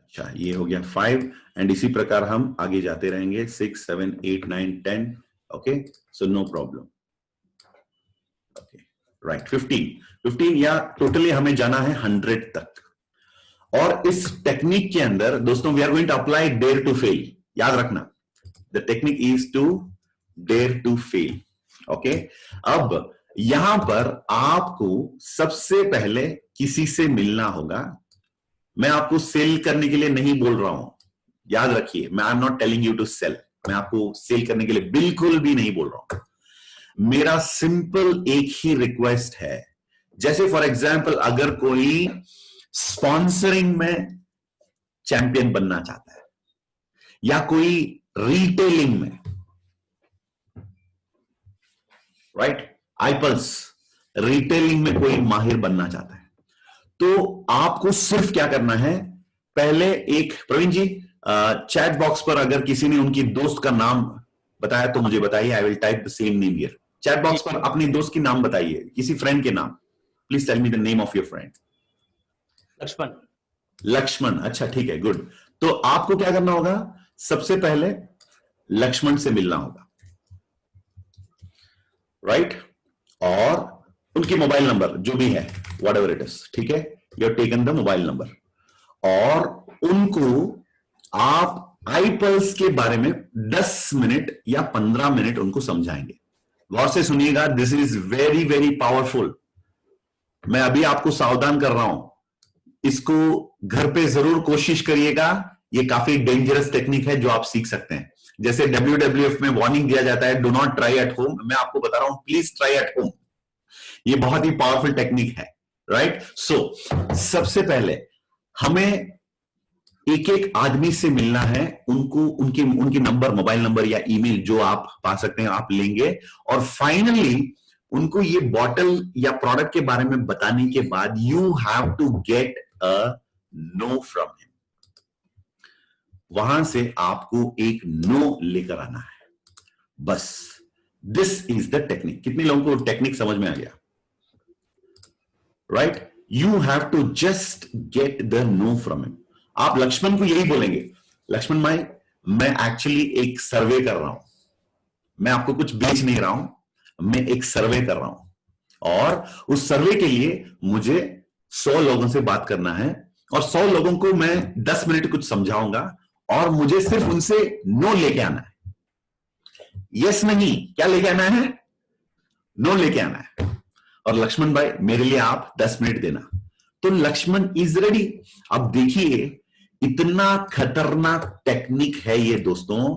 अच्छा, ये हो गया 5, एंड इसी प्रकार हम आगे जाते रहेंगे 6, 7, 8, 9, 10. Okay, so no problem. Okay right, 15 या टोटली हमें जाना है 100 तक। और इस टेक्निक के अंदर दोस्तों we are going to apply dare to fail. याद रखना, the technique is to dare to fail. Okay, अब यहां पर आपको सबसे पहले किसी से मिलना होगा। मैं आपको सेल करने के लिए नहीं बोल रहा हूं, याद रखिए, मैं I am not telling you to sell. मैं आपको सेल करने के लिए बिल्कुल भी नहीं बोल रहा हूं। मेरा सिंपल एक ही रिक्वेस्ट है, जैसे फॉर एग्जाम्पल अगर कोई स्पॉन्सरिंग में चैंपियन बनना चाहता है या कोई रिटेलिंग में, राइट, आईपल्स रिटेलिंग में कोई माहिर बनना चाहता है, तो आपको सिर्फ क्या करना है, पहले एक प्रवीण जी चैट बॉक्स पर अगर किसी ने उनकी दोस्त का नाम बताया तो मुझे बताइए, I will type the same name here. Chat box पर अपनी दोस्त की नाम बताइए, किसी फ्रेंड के नाम। Please tell me the name of your friend. Lakshman. Lakshman, अच्छा ठीक है, गुड। तो आपको क्या करना होगा, सबसे पहले लक्ष्मण से मिलना होगा, राइट, और उनके मोबाइल नंबर जो भी है, वट एवर इट इज, ठीक है, you have taken the mobile number, और उनको आप आईपल्स के बारे में 10 मिनट या 15 मिनट उनको समझाएंगे। गौर से सुनिएगा, this is very very powerful. मैं अभी आपको सावधान कर रहा हूं, इसको घर पे जरूर कोशिश करिएगा। ये काफी डेंजरस टेक्निक है जो आप सीख सकते हैं। जैसे WWF में वार्निंग दिया जाता है, do not try at home, मैं आपको बता रहा हूं प्लीज ट्राई एट होम। ये बहुत ही पावरफुल टेक्निक है, राइट। सो सबसे पहले हमें एक एक आदमी से मिलना है, उनको उनके नंबर, मोबाइल नंबर या ईमेल जो आप पा सकते हैं आप लेंगे, और फाइनली उनको ये बॉटल या प्रोडक्ट के बारे में बताने के बाद you have to get a no from him. वहां से आपको एक नो लेकर आना है, बस। This is the technique. कितने लोगों को टेक्निक समझ में आ गया, right? You have to just get the no from him. आप लक्ष्मण को यही बोलेंगे, लक्ष्मण भाई मैं एक्चुअली एक सर्वे कर रहा हूं, मैं आपको कुछ बेच नहीं रहा हूं, मैं एक सर्वे कर रहा हूं, और उस सर्वे के लिए मुझे 100 लोगों से बात करना है, और 100 लोगों को मैं 10 मिनट कुछ समझाऊंगा, और मुझे सिर्फ उनसे नो लेके आना है। यस नहीं, क्या लेके आना है? नो लेके आना है। और लक्ष्मण भाई मेरे लिए आप 10 मिनट देना। तो लक्ष्मण इज रेडी। अब देखिए इतना खतरनाक टेक्निक है ये दोस्तों,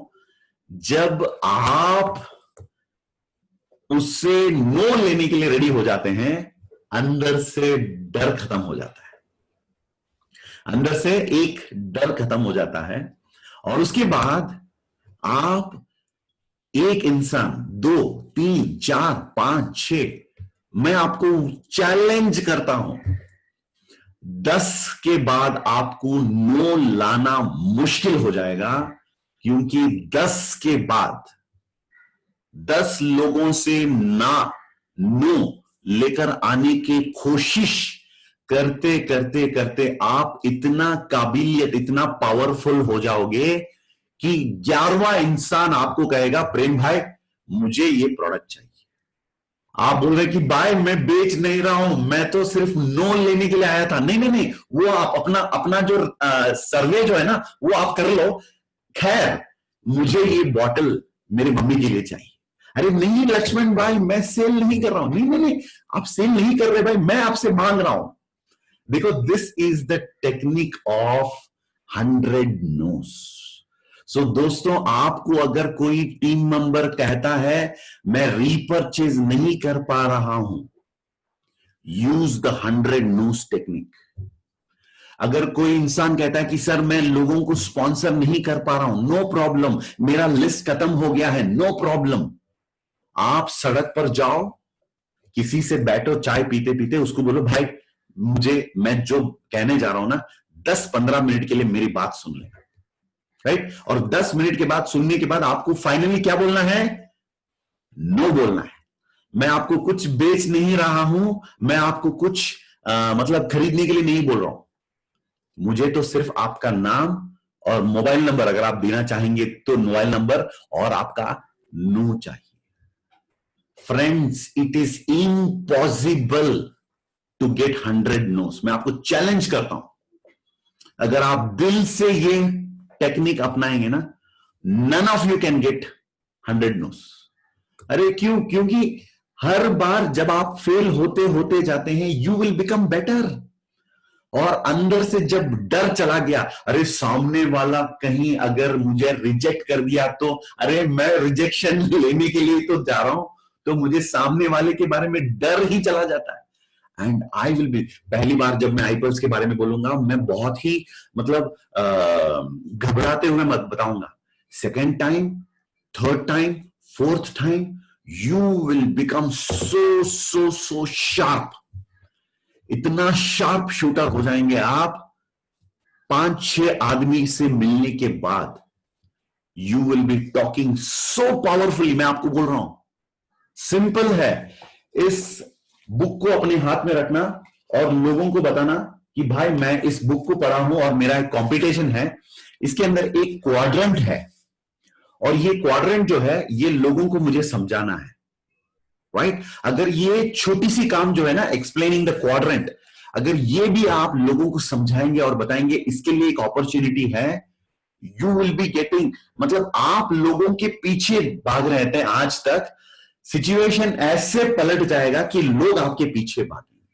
जब आप उससे नो लेने के लिए रेडी हो जाते हैं, अंदर से डर खत्म हो जाता है, अंदर से एक डर खत्म हो जाता है। और उसके बाद आप एक इंसान, 2, 3, 4, 5, 6, मैं आपको चैलेंज करता हूं, 10 के बाद आपको नो लाना मुश्किल हो जाएगा, क्योंकि 10 के बाद 10 लोगों से नो लेकर आने की कोशिश करते करते करते आप इतना काबिलियत, इतना पावरफुल हो जाओगे कि 11वां इंसान आपको कहेगा प्रेम भाई मुझे ये प्रोडक्ट चाहिए। आप बोल रहे कि भाई मैं बेच नहीं रहा हूं, मैं तो सिर्फ नो लेने के लिए आया था। नहीं नहीं नहीं, वो आप अपना जो सर्वे जो है ना वो आप कर लो। खैर मुझे ये बॉटल मेरी मम्मी के लिए चाहिए। अरे नहीं लक्ष्मण भाई मैं सेल नहीं कर रहा हूं। नहीं नहीं नहीं, आप सेल नहीं कर रहे भाई, मैं आपसे मांग रहा हूं। देखो this is the technique of 100 noes. So दोस्तों आपको अगर कोई टीम मेंबर कहता है मैं रीपरचेज नहीं कर पा रहा हूं, यूज द 100 नोस टेक्निक। अगर कोई इंसान कहता है कि सर मैं लोगों को स्पॉन्सर नहीं कर पा रहा हूं, नो प्रॉब्लम, मेरा लिस्ट खत्म हो गया है, नो प्रॉब्लम। आप सड़क पर जाओ, किसी से बैठो, चाय पीते पीते उसको बोलो भाई मैं जो कहने जा रहा हूं ना 10-15 मिनट के लिए मेरी बात सुन ले, राइट? और 10 मिनट के बाद सुनने के बाद आपको फाइनली क्या बोलना है? नो बोलना है। मैं आपको कुछ बेच नहीं रहा हूं, मैं आपको कुछ मतलब खरीदने के लिए नहीं बोल रहा हूं, मुझे तो सिर्फ आपका नाम और मोबाइल नंबर अगर आप देना चाहेंगे तो मोबाइल नंबर और आपका नो चाहिए। Friends, it is impossible to get 100 noes. मैं आपको चैलेंज करता हूं, अगर आप दिल से ये टेक्निक अपनाएंगे ना, none of you can get 100 noes. अरे क्यों? क्योंकि हर बार जब आप फेल होते होते जाते हैं, यू विल बिकम बेटर। और अंदर से जब डर चला गया, अरे सामने वाला कहीं अगर मुझे रिजेक्ट कर दिया तो, अरे मैं रिजेक्शन लेने के लिए तो जा रहा हूं, तो मुझे सामने वाले के बारे में डर ही चला जाता है। एंड आई विल बी, पहली बार जब मैं आईपल्स के बारे में बोलूंगा, मैं बहुत ही मतलब घबराते हुए मत बताऊंगा। Second time, third time, fourth time, you will become so so so sharp. इतना शार्प शूटर हो जाएंगे आप, 5-6 आदमी से मिलने के बाद you will be talking so powerfully. मैं आपको बोल रहा हूं, सिंपल है। इस बुक को अपने हाथ में रखना और लोगों को बताना कि भाई मैं इस बुक को पढ़ा हूं और मेरा एक कंपटीशन है। इसके अंदर एक क्वाड्रेंट है और ये क्वाड्रेंट जो है, ये लोगों को मुझे समझाना है, राइट? अगर ये छोटी सी काम जो है ना, एक्सप्लेनिंग द क्वाड्रेंट, अगर ये भी आप लोगों को समझाएंगे और बताएंगे, इसके लिए एक अपॉर्चुनिटी है, यू विल बी गेटिंग, मतलब आप लोगों के पीछे भाग रहे थे आज तक, सिचुएशन ऐसे पलट जाएगा कि लोग आपके पीछे भागेंगे,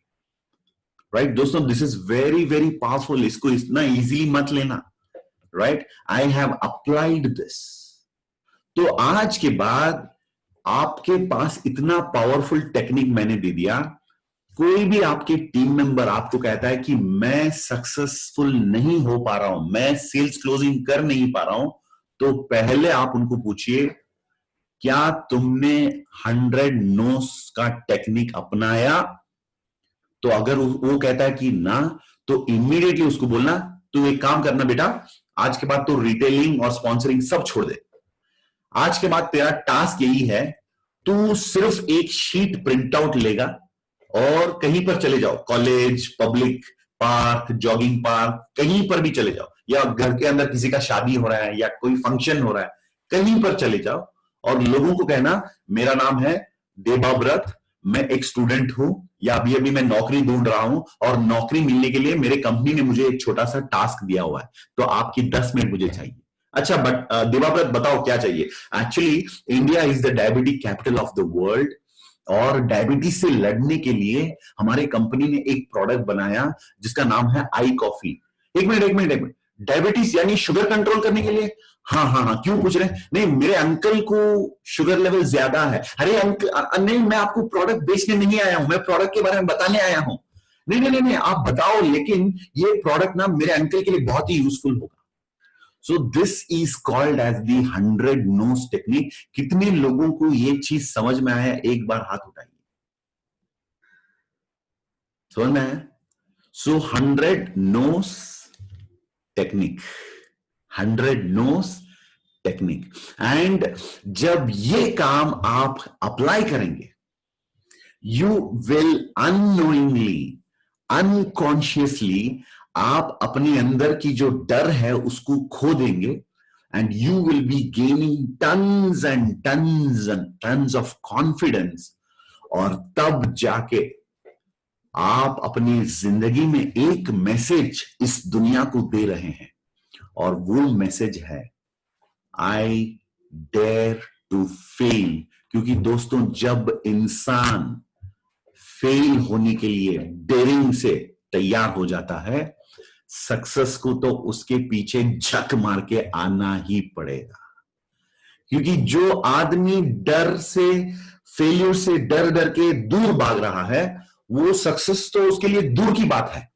राइट? दोस्तों, this is very very powerful. इसको इतना इजीली मत लेना, right? I have applied this. तो आज के बाद आपके पास इतना पावरफुल टेक्निक मैंने दे दिया। कोई भी आपके टीम मेंबर आपको कहता है कि मैं सक्सेसफुल नहीं हो पा रहा हूं, मैं सेल्स क्लोजिंग कर नहीं पा रहा हूं, तो पहले आप उनको पूछिए, क्या तुमने 100 नोस का टेक्निक अपनाया? तो अगर वो कहता है कि ना, तो इमीडिएटली उसको बोलना, तू एक काम करना बेटा, आज के बाद तो रिटेलिंग और स्पॉन्सरिंग सब छोड़ दे। आज के बाद तेरा टास्क यही है, तू सिर्फ एक शीट प्रिंट आउट लेगा और कहीं पर चले जाओ, college, public park, jogging park, कहीं पर भी चले जाओ, या घर के अंदर किसी का शादी हो रहा है या कोई फंक्शन हो रहा है, कहीं पर चले जाओ और लोगों को कहना, मेरा नाम है देबाव्रत, मैं एक स्टूडेंट हूं, या अभी अभी मैं नौकरी ढूंढ रहा हूं और नौकरी मिलने के लिए मेरे कंपनी ने मुझे एक छोटा सा टास्क दिया हुआ है, तो आपकी 10 मिनट मुझे चाहिए। अच्छा, बट देबाव्रत बताओ क्या चाहिए? Actually India is the diabetic capital of the world, और डायबिटीज से लड़ने के लिए हमारे कंपनी ने एक प्रोडक्ट बनाया जिसका नाम है आई कॉफी। एक मिनट, डायबिटीज यानी शुगर कंट्रोल करने के लिए? हाँ हाँ हाँ, क्यों पूछ रहे हैं? नहीं, मेरे अंकल को शुगर लेवल ज्यादा है। अरे अंकल, नहीं, मैं आपको प्रोडक्ट बेचने नहीं आया हूं, मैं प्रोडक्ट के बारे में बताने आया हूं। नहीं नहीं नहीं, आप बताओ, लेकिन ये प्रोडक्ट ना मेरे अंकल के लिए बहुत ही यूजफुल होगा। So this is called as the 100 no's technique. कितने लोगों को ये चीज समझ में आया? एक बार हाथ उठाइए। समझ में आया? So 100 no's technique, 100 no's technique. And जब ये काम आप अप्लाई करेंगे, you will unknowingly, unconsciously आप अपने अंदर की जो डर है उसको खो देंगे, and you will B gaining tons and tons and tons of confidence. और तब जाके आप अपनी जिंदगी में एक मैसेज इस दुनिया को दे रहे हैं, और वो मैसेज है, आई डेयर टू फेल। क्योंकि दोस्तों, जब इंसान फेल होने के लिए डेयरिंग से तैयार हो जाता है, सक्सेस को तो उसके पीछे झक मार के आना ही पड़ेगा। क्योंकि जो आदमी डर से, फेल्यूर से डर डर के दूर भाग रहा है, वो सक्सेस तो उसके लिए दूर की बात है।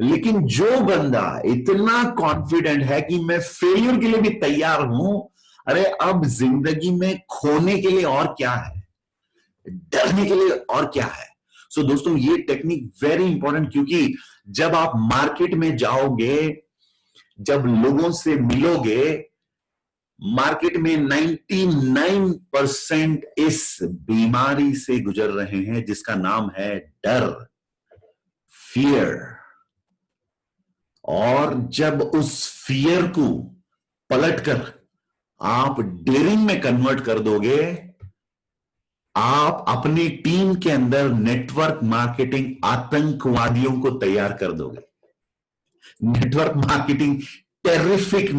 लेकिन जो बंदा इतना कॉन्फिडेंट है कि मैं फेल्यूर के लिए भी तैयार हूं, अरे अब जिंदगी में खोने के लिए और क्या है, डरने के लिए और क्या है। सो दोस्तों, ये टेक्निक वेरी इंपॉर्टेंट, क्योंकि जब आप मार्केट में जाओगे, जब लोगों से मिलोगे, मार्केट में 99% इस बीमारी से गुजर रहे हैं जिसका नाम है डर, फियर। और जब उस फियर को पलटकर आप डेयरिंग में कन्वर्ट कर दोगे, आप अपनी टीम के अंदर नेटवर्क मार्केटिंग आतंकवादियों को तैयार कर दोगे। नेटवर्क मार्केटिंग टेरिफिक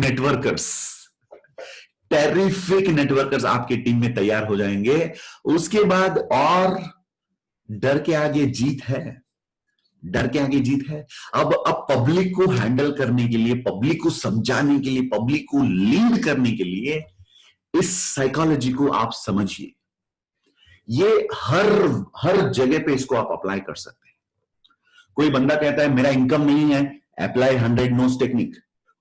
नेटवर्कर्स आपकी टीम में तैयार हो जाएंगे। उसके बाद और डर के आगे जीत है, डर के आगे जीत है। अब पब्लिक को हैंडल करने के लिए, पब्लिक को समझाने के लिए, पब्लिक को लीड करने के लिए इस साइकोलॉजी को आप समझिए। ये हर जगह पे इसको आप अप्लाई कर सकते हैं। कोई बंदा कहता है मेरा इनकम नहीं है, अप्लाई 100 नोस टेक्निक।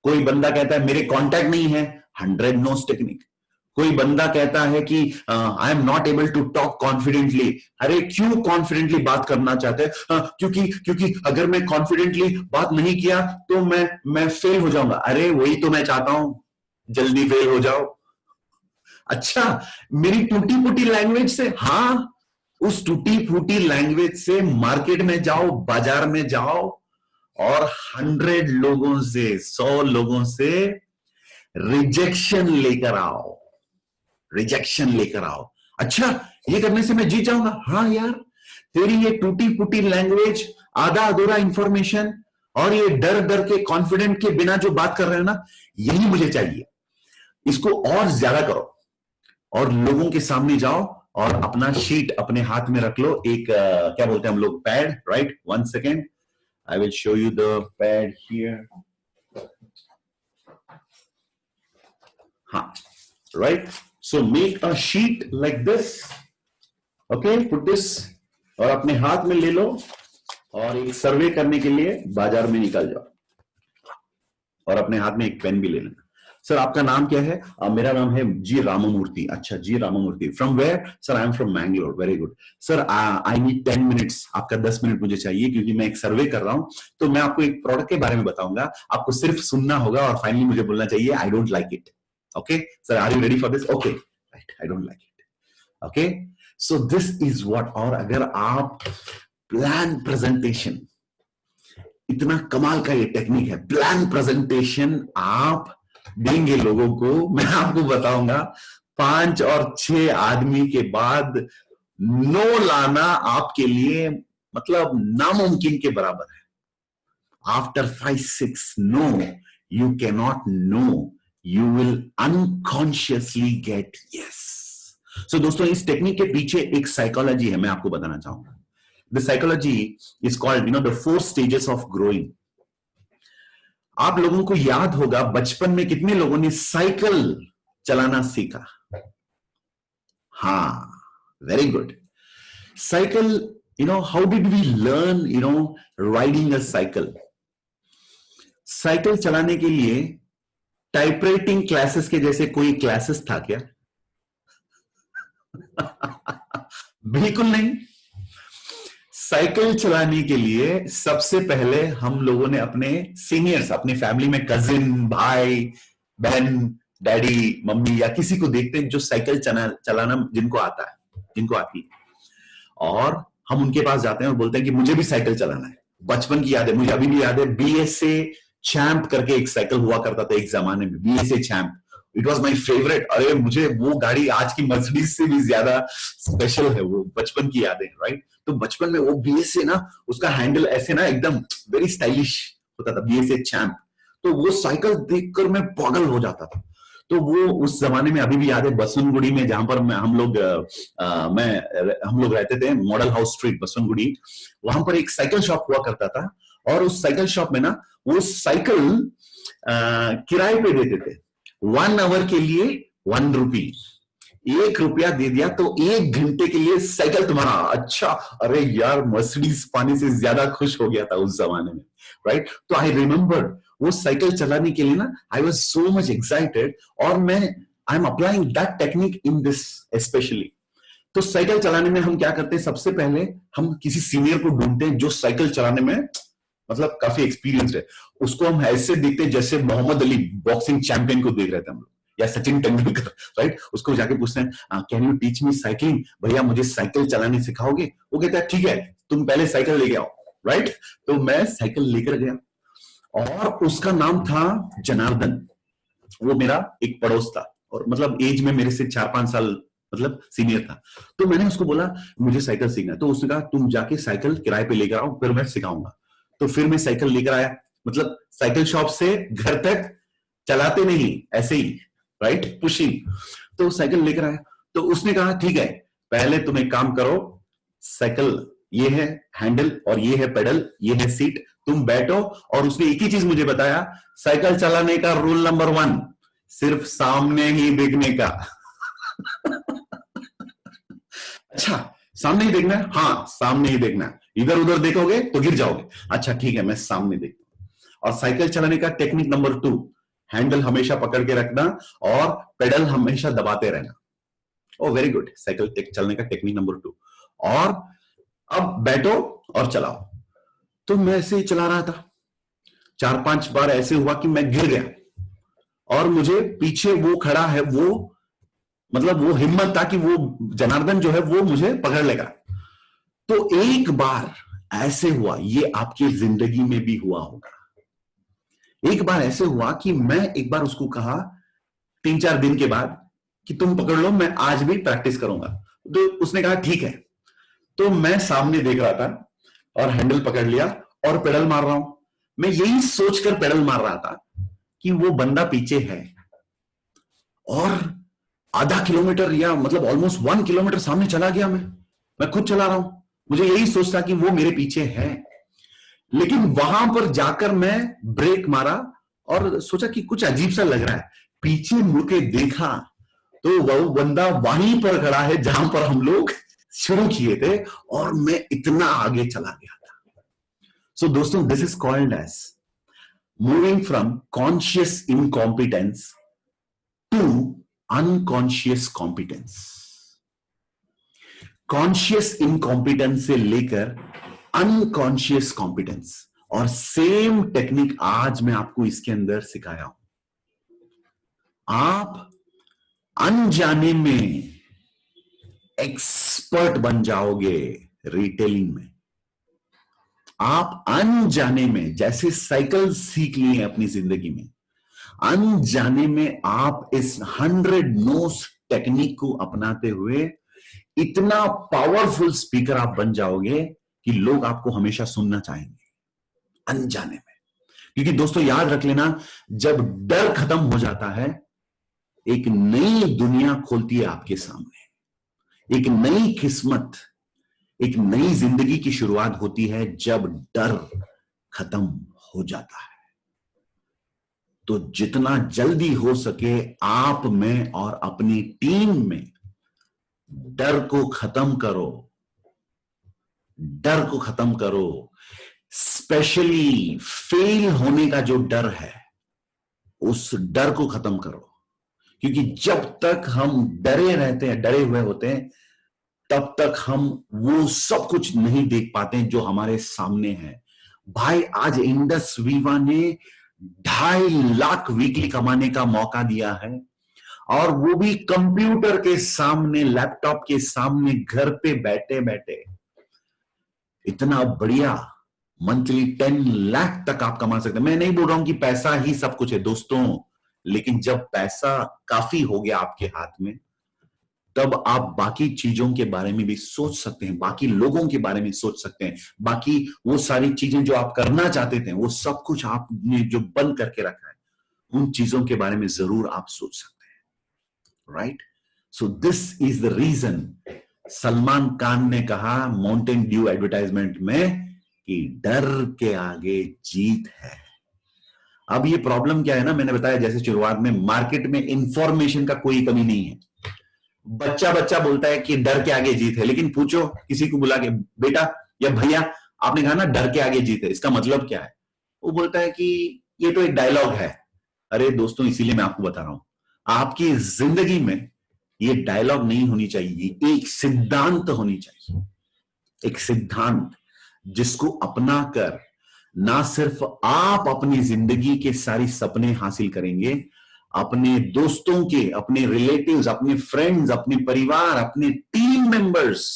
कोई बंदा कहता है मेरे कॉन्टैक्ट नहीं है, 100 नोस टेक्निक। कोई बंदा कहता है कि I am not able to talk confidently. अरे क्यों कॉन्फिडेंटली बात करना चाहते हैं? क्योंकि अगर मैं कॉन्फिडेंटली बात नहीं किया तो मैं फेल हो जाऊंगा। अरे वही तो मैं चाहता हूं, जल्दी फेल हो जाओ। अच्छा, मेरी टूटी फूटी लैंग्वेज से, हाँ, उस टूटी फूटी लैंग्वेज से मार्केट में जाओ, बाजार में जाओ और 100 लोगों से, 100 लोगों से रिजेक्शन लेकर आओ, रिजेक्शन लेकर आओ। अच्छा, ये करने से मैं जीत जाऊंगा? हाँ यार, तेरी ये टूटी फूटी लैंग्वेज, आधा अधूरा इंफॉर्मेशन और ये डर डर के, कॉन्फिडेंट के बिना जो बात कर रहे हो ना, यही मुझे चाहिए। इसको और ज्यादा करो और लोगों के सामने जाओ और अपना शीट अपने हाथ में रख लो। एक क्या बोलते हैं हम लोग, pad, right? 1 second, I will show you the pad here. हाँ, right? So make a sheet like this, okay, put this, और अपने हाथ में ले लो और एक सर्वे करने के लिए बाजार में निकल जाओ और अपने हाथ में एक पेन भी ले लेना। सर आपका नाम क्या है? मेरा नाम है जी राममूर्ति। अच्छा G Ramamurthy, from where? Sir I am from Mangalore. Very good sir, I need 10 minutes, आपका 10 मिनट मुझे चाहिए क्योंकि मैं एक सर्वे कर रहा हूं। तो मैं आपको एक प्रोडक्ट के बारे में बताऊंगा, आपको सिर्फ सुनना होगा और फाइनली मुझे बोलना चाहिए I don't like it. Okay sir, are you ready for this? Okay, right, I don't like it. Okay, so this is what. और अगर आप प्लान प्रेजेंटेशन, इतना कमाल का ये टेक्निक है, प्लान प्रेजेंटेशन आप देंगे लोगों को, मैं आपको बताऊंगा 5 और 6 आदमी के बाद नो लाना आपके लिए मतलब नामुमकिन के बराबर है। After 5-6 no, you can not no, you will unconsciously get yes. So दोस्तों, इस टेक्निक के पीछे एक साइकोलॉजी है, मैं आपको बताना चाहूंगा। The psychology is called the 4 stages of growing. आप लोगों को याद होगा बचपन में कितने लोगों ने साइकिल चलाना सीखा? हाँ, very good. Cycle, how did we learn riding a cycle? Cycle चलाने के लिए टाइपराइटिंग क्लासेस के जैसे कोई क्लासेस था क्या? बिल्कुल नहीं। साइकिल चलाने के लिए सबसे पहले हम लोगों ने अपने सीनियर्स, अपने फैमिली में कजिन, भाई बहन, डैडी, मम्मी या किसी को देखते हैं जो साइकिल चलाना जिनको आता है, जिनको आती है, और हम उनके पास जाते हैं और बोलते हैं कि मुझे भी साइकिल चलाना है। बचपन की याद है, मुझे अभी भी याद है, BSA चैंप करके एक साइकिल हुआ करता था एक जमाने में, BSA champ. It was my favourite. अरे मुझे वो गाड़ी आज की मर्सिडीज से भी ज्यादा स्पेशल है, वो बचपन की यादें, राइट? तो बचपन में वो BSA ना, उसका हैंडल ऐसे ना एकदम वेरी स्टाइलिश होता था, BSA चैंप। तो वो साइकिल देखकर मैं पागल हो जाता था। तो वो उस जमाने में अभी भी याद है, बसवनगुड़ी में जहां पर हम लोग रहते थे, मॉडल हाउस स्ट्रीट बसवनगुड़ी, वहां पर एक साइकिल शॉप हुआ करता था। और उस साइकिल शॉप में ना वो साइकिल किराए पे देते थे। 1 आवर के लिए 1 रुपी, 1 रुपया दे दिया तो 1 घंटे के लिए साइकिल तुम्हारा। अच्छा, अरे यार, मर्सिडीज पाने से ज्यादा खुश हो गया था उस जमाने में, राइट? तो आई रिमेम्बर वो साइकिल चलाने के लिए ना, I was so much excited, और I am applying that technique in this specially. तो साइकिल चलाने में हम क्या करते हैं, सबसे पहले हम किसी सीनियर को ढूंढते हैं जो साइकिल चलाने में मतलब काफी एक्सपीरियंस है। उसको हम ऐसे देखते हैं जैसे मोहम्मद अली बॉक्सिंग चैंपियन को देख रहे थे हम लोग, या सचिन तेंदुलकर, राइट? उसको जाके पूछते हैं can you teach me cycling, भैया मुझे साइकिल चलाने सिखाओगे? वो कहता है ठीक है, तुम पहले साइकिल लेके आओ, राइट? तो मैं साइकिल लेकर गया और उसका नाम था जनार्दन। वो मेरा एक पड़ोस था, और मतलब एज में मेरे से 4-5 साल मतलब सीनियर था। तो मैंने उसको बोला मुझे साइकिल सीखना है। तो उसने कहा तुम जाके साइकिल किराए पे लेकर आओ, फिर मैं सिखाऊंगा। तो फिर मैं साइकिल लेकर आया, मतलब साइकिल शॉप से घर तक, चलाते नहीं, ऐसे ही, राइट, पुशिंग। तो साइकिल लेकर आया। तो उसने कहा ठीक है, पहले तुम एक काम करो, साइकिल ये है हैंडल और ये है पेडल, ये है सीट, तुम बैठो। और उसने एक ही चीज मुझे बताया, साइकिल चलाने का रूल नंबर 1, सिर्फ सामने ही देखने का। अच्छा, सामने ही देखना है? हाँ, सामने ही देखना है, इधर उधर देखोगे तो गिर जाओगे। अच्छा ठीक है, मैं सामने देखता हूं। और साइकिल चलाने का टेक्निक नंबर 2, हैंडल हमेशा पकड़ के रखना और पेडल हमेशा दबाते रहना। ओ वेरी गुड, साइकिल चलने का टेक्निक नंबर 2। और अब बैठो और चलाओ। तो मैं ऐसे ही चला रहा था, 4-5 बार ऐसे हुआ कि मैं गिर गया, और मुझे पीछे वो खड़ा है, वो मतलब वो हिम्मत था कि वो जनार्दन जो है वो मुझे पकड़ लेगा। तो एक बार ऐसे हुआ, ये आपकी जिंदगी में भी हुआ होगा, एक बार ऐसे हुआ कि मैं एक बार उसको कहा 3-4 दिन के बाद कि तुम पकड़ लो, मैं आज भी प्रैक्टिस करूंगा। तो उसने कहा ठीक है। तो मैं सामने देख रहा था और हैंडल पकड़ लिया और पेडल मार रहा हूं। मैं यही सोचकर पेडल मार रहा था कि वो बंदा पीछे है, और आधा किलोमीटर या मतलब ऑलमोस्ट 1 किलोमीटर सामने चला गया। मैं खुद चला रहा हूं, मुझे यही सोचता कि वो मेरे पीछे है। लेकिन वहां पर जाकर मैं ब्रेक मारा और सोचा कि कुछ अजीब सा लग रहा है। पीछे मुड़ के देखा तो वो बंदा वहीं पर खड़ा है जहां पर हम लोग शुरू किए थे, और मैं इतना आगे चला गया था। सो दोस्तों, this is called as moving from conscious incompetence to unconscious competence. Conscious incompetence से लेकर अनकॉन्शियस कॉम्पिटेंस, और सेम टेक्निक आज मैं आपको इसके अंदर सिखाया हूं। आप अनजाने में एक्सपर्ट बन जाओगे रिटेलिंग में। आप अनजाने में, जैसे साइकिल सीख ली है अपनी जिंदगी में, अनजाने में आप इस 100 नोस टेक्निक को अपनाते हुए इतना पावरफुल स्पीकर आप बन जाओगे कि लोग आपको हमेशा सुनना चाहेंगे अनजाने में। क्योंकि दोस्तों याद रख लेना, जब डर खत्म हो जाता है, एक नई दुनिया खोलती है आपके सामने, एक नई किस्मत, एक नई जिंदगी की शुरुआत होती है जब डर खत्म हो जाता है। तो जितना जल्दी हो सके आप में और अपनी टीम में डर को खत्म करो, डर को खत्म करो। स्पेशली फेल होने का जो डर है, उस डर को खत्म करो। क्योंकि जब तक हम डरे रहते हैं, डरे हुए होते हैं, तब तक हम वो सब कुछ नहीं देख पाते जो हमारे सामने है। भाई, आज इंडस वीवा ने 2.5 लाख वीकली कमाने का मौका दिया है, और वो भी कंप्यूटर के सामने, लैपटॉप के सामने, घर पे बैठे बैठे। इतना बढ़िया मंथली 10 लाख तक आप कमा सकते हैं। मैं नहीं बोल रहा हूं कि पैसा ही सब कुछ है दोस्तों, लेकिन जब पैसा काफी हो गया आपके हाथ में, तब आप बाकी चीजों के बारे में भी सोच सकते हैं, बाकी लोगों के बारे में सोच सकते हैं, बाकी वो सारी चीजें जो आप करना चाहते थे, वो सब कुछ आपने जो बंद करके रखा है, उन चीजों के बारे में जरूर आप सोच सकते हैं। Right? So this is the reason Salman Khan ने कहा माउंटेन ड्यू एडवर्टाइजमेंट में कि डर के आगे जीत है। अब ये प्रॉब्लम क्या है ना, मैंने बताया जैसे शुरुआत में, मार्केट में इंफॉर्मेशन का कोई कमी नहीं है। बच्चा बच्चा बोलता है कि डर के आगे जीत है, लेकिन पूछो किसी को बुला के, बेटा या भैया आपने कहा ना डर के आगे जीत है, इसका मतलब क्या है? वो बोलता है कि ये तो एक डायलॉग है। अरे दोस्तों, इसीलिए मैं आपको बता रहा हूं, आपकी जिंदगी में ये डायलॉग नहीं होनी चाहिए, एक सिद्धांत होनी चाहिए। एक सिद्धांत जिसको अपनाकर ना सिर्फ आप अपनी जिंदगी के सारी सपने हासिल करेंगे, अपने दोस्तों के, अपने रिलेटिव्स, अपने फ्रेंड्स, अपने परिवार, अपने टीम मेंबर्स,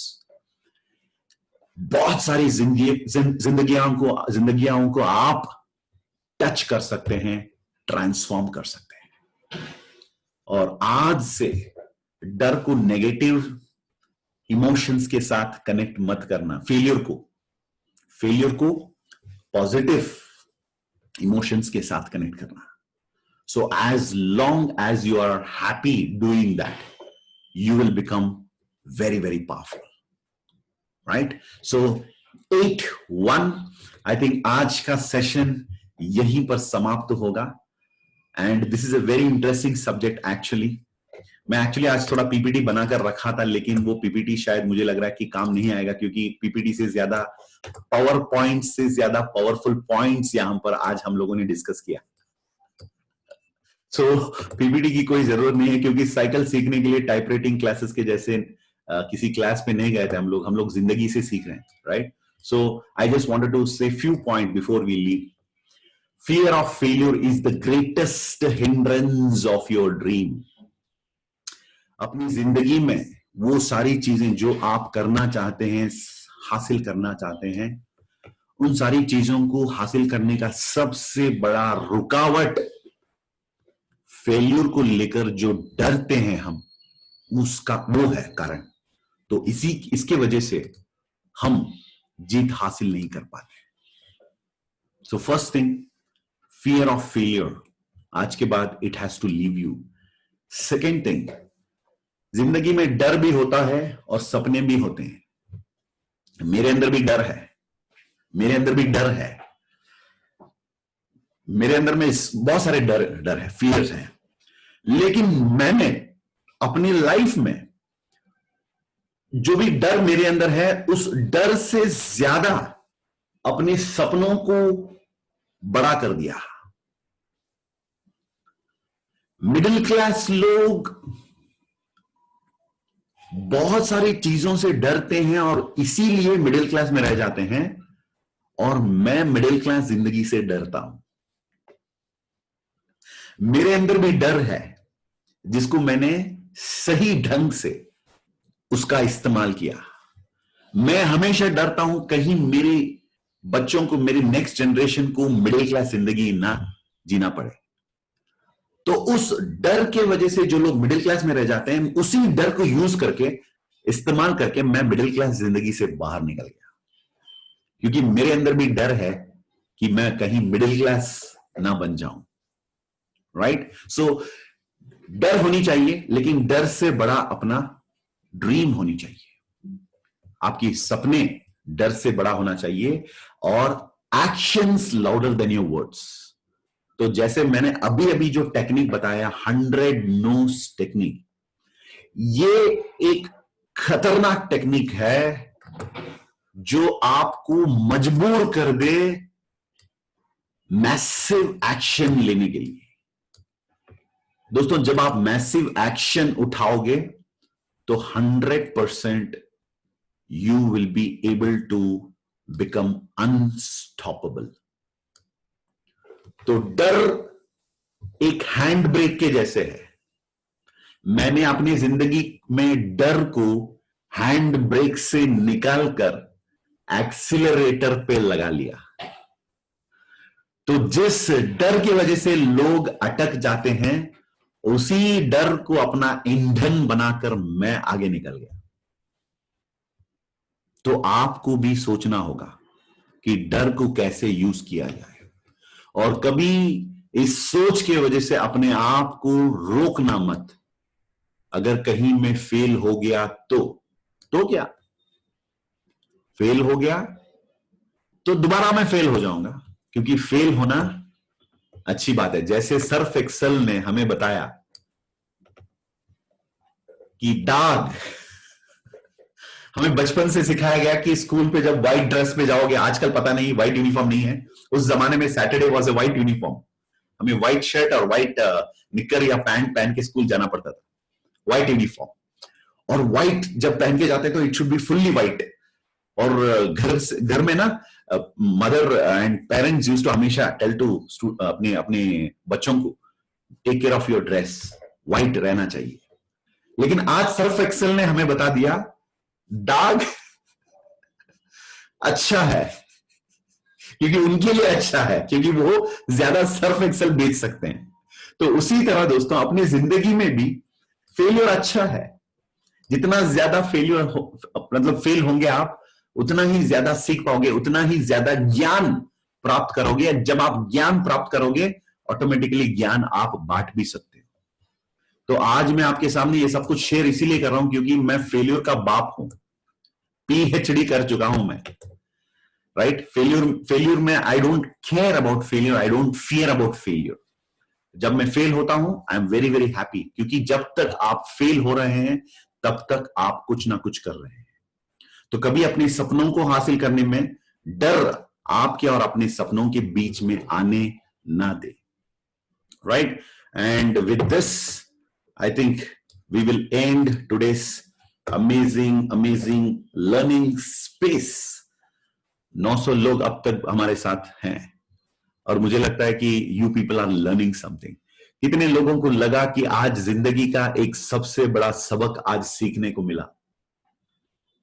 बहुत सारी जिंदगियों को आप टच कर सकते हैं, ट्रांसफॉर्म कर सकते हैं। और आज से डर को नेगेटिव इमोशंस के साथ कनेक्ट मत करना, फेलियर को पॉजिटिव इमोशंस के साथ कनेक्ट करना. So as long as you are happy doing that, you will become very very powerful, right? So 8-1, I think आज का सेशन यहीं पर समाप्त होगा. And this is a very interesting subject. मैं आज थोड़ा पीपीटी बनाकर रखा था, लेकिन वो पीपीटी शायद मुझे लग रहा है कि काम नहीं आएगा, क्योंकि पीपीटी से ज्यादा पावर पॉइंट से ज्यादा पावरफुल पॉइंट्स यहां पर आज हम लोगों ने डिस्कस किया. सो पीपीटी की कोई जरूरत नहीं है, क्योंकि साइकिल सीखने के लिए टाइपराइटिंग क्लासेस के जैसे किसी क्लास में नहीं गए थे हम लोग जिंदगी से सीख रहे हैं, right? So I just wanted to say few point before we leave. Fear of failure is the greatest hindrance of your dream. अपनी जिंदगी में वो सारी चीजें जो आप करना चाहते हैं, हासिल करना चाहते हैं, उन सारी चीजों को हासिल करने का सबसे बड़ा रुकावट, फेल्यूर को लेकर जो डरते हैं हम, उसका वो है कारण. तो इसके वजह से हम जीत हासिल नहीं कर पाते. So first thing, fear of failure, आज के बाद it has to leave you. Second thing, जिंदगी में डर भी होता है और सपने भी होते हैं. मेरे अंदर भी डर है, मेरे अंदर में बहुत सारे डर है, फियर्स हैं. लेकिन मैंने अपनी लाइफ में जो भी डर मेरे अंदर है, उस डर से ज्यादा अपने सपनों को बड़ा कर दिया. मिडिल क्लास लोग बहुत सारी चीजों से डरते हैं और इसीलिए मिडिल क्लास में रह जाते हैं, और मैं मिडिल क्लास जिंदगी से डरता हूं. मेरे अंदर भी डर है, जिसको मैंने सही ढंग से उसका इस्तेमाल किया. मैं हमेशा डरता हूं कहीं मेरे बच्चों को, मेरी नेक्स्ट जनरेशन को मिडिल क्लास जिंदगी ना जीना पड़े. तो उस डर के वजह से जो लोग मिडिल क्लास में रह जाते हैं, उसी डर को यूज करके, इस्तेमाल करके मैं मिडिल क्लास जिंदगी से बाहर निकल गया. क्योंकि मेरे अंदर भी डर है कि मैं कहीं मिडिल क्लास ना बन जाऊं, राइट? सो डर होनी चाहिए, लेकिन डर से बड़ा अपना ड्रीम होनी चाहिए. आपकी सपने डर से बड़ा होना चाहिए, और actions louder than your words. तो जैसे मैंने अभी जो टेक्निक बताया, 100 नोस टेक्निक, ये एक खतरनाक टेक्निक है जो आपको मजबूर कर दे मैसिव एक्शन लेने के लिए. दोस्तों, जब आप मैसिव एक्शन उठाओगे तो 100% you will be able to become unstoppable. तो डर एक हैंड ब्रेक के जैसे है. मैंने अपनी जिंदगी में डर को हैंड ब्रेक से निकालकर एक्सीलरेटर पे लगा लिया. तो जिस डर की वजह से लोग अटक जाते हैं, उसी डर को अपना ईंधन बनाकर मैं आगे निकल गया. तो आपको भी सोचना होगा कि डर को कैसे यूज किया जाए, और कभी इस सोच की वजह से अपने आप को रोकना मत. अगर कहीं में फेल हो गया तो क्या, फेल हो गया तो दोबारा मैं फेल हो जाऊंगा, क्योंकि फेल होना अच्छी बात है. जैसे सर्फ एक्सेल ने हमें बताया कि दाग, हमें बचपन से सिखाया गया कि स्कूल पे जब व्हाइट ड्रेस में जाओगे, आजकल पता नहीं, व्हाइट यूनिफॉर्म नहीं है, उस जमाने में Saturday was a white uniform. हमें व्हाइट शर्ट और व्हाइट निक्कर या पैंट पहन के स्कूल जाना पड़ता था, व्हाइट यूनिफॉर्म. और व्हाइट जब पहन के जाते तो it should be fully white. और घर में ना mother and parents used to हमेशा टेल टू अपने बच्चों को, take care of your dress, white रहना चाहिए. लेकिन आज सर्फ एक्सेल ने हमें बता दिया दाग अच्छा है, क्योंकि उनके लिए अच्छा है, क्योंकि वो ज्यादा सर्फ एक्सेल बेच सकते हैं. तो उसी तरह दोस्तों अपनी जिंदगी में भी फेलियर अच्छा है। जितना ज्यादा फेलियर मतलब फेल होंगे आप, उतना ही ज्यादा सीख पाओगे, उतना ही ज्यादा ज्ञान प्राप्त करोगे। जब आप ज्ञान प्राप्त करोगे, ऑटोमेटिकली ज्ञान आप बांट भी सकते हो। तो आज मैं आपके सामने ये सब कुछ शेयर इसीलिए कर रहा हूं क्योंकि मैं फेलियर का बाप हूं, पीएचडी कर चुका हूं मैं, राइट। फेलियर में I don't care about failure, I don't fear about failure. जब मैं फेल होता हूं, I am very very happy, क्योंकि जब तक आप फेल हो रहे हैं तब तक आप कुछ ना कुछ कर रहे हैं। तो कभी अपने सपनों को हासिल करने में डर आपके और अपने सपनों के बीच में आने ना दे, right. And with this I think we will end today's amazing learning space. 900 लोग अब तक हमारे साथ हैं और मुझे लगता है कि you people are learning something. कितने लोगों को लगा कि आज जिंदगी का एक सबसे बड़ा सबक आज सीखने को मिला?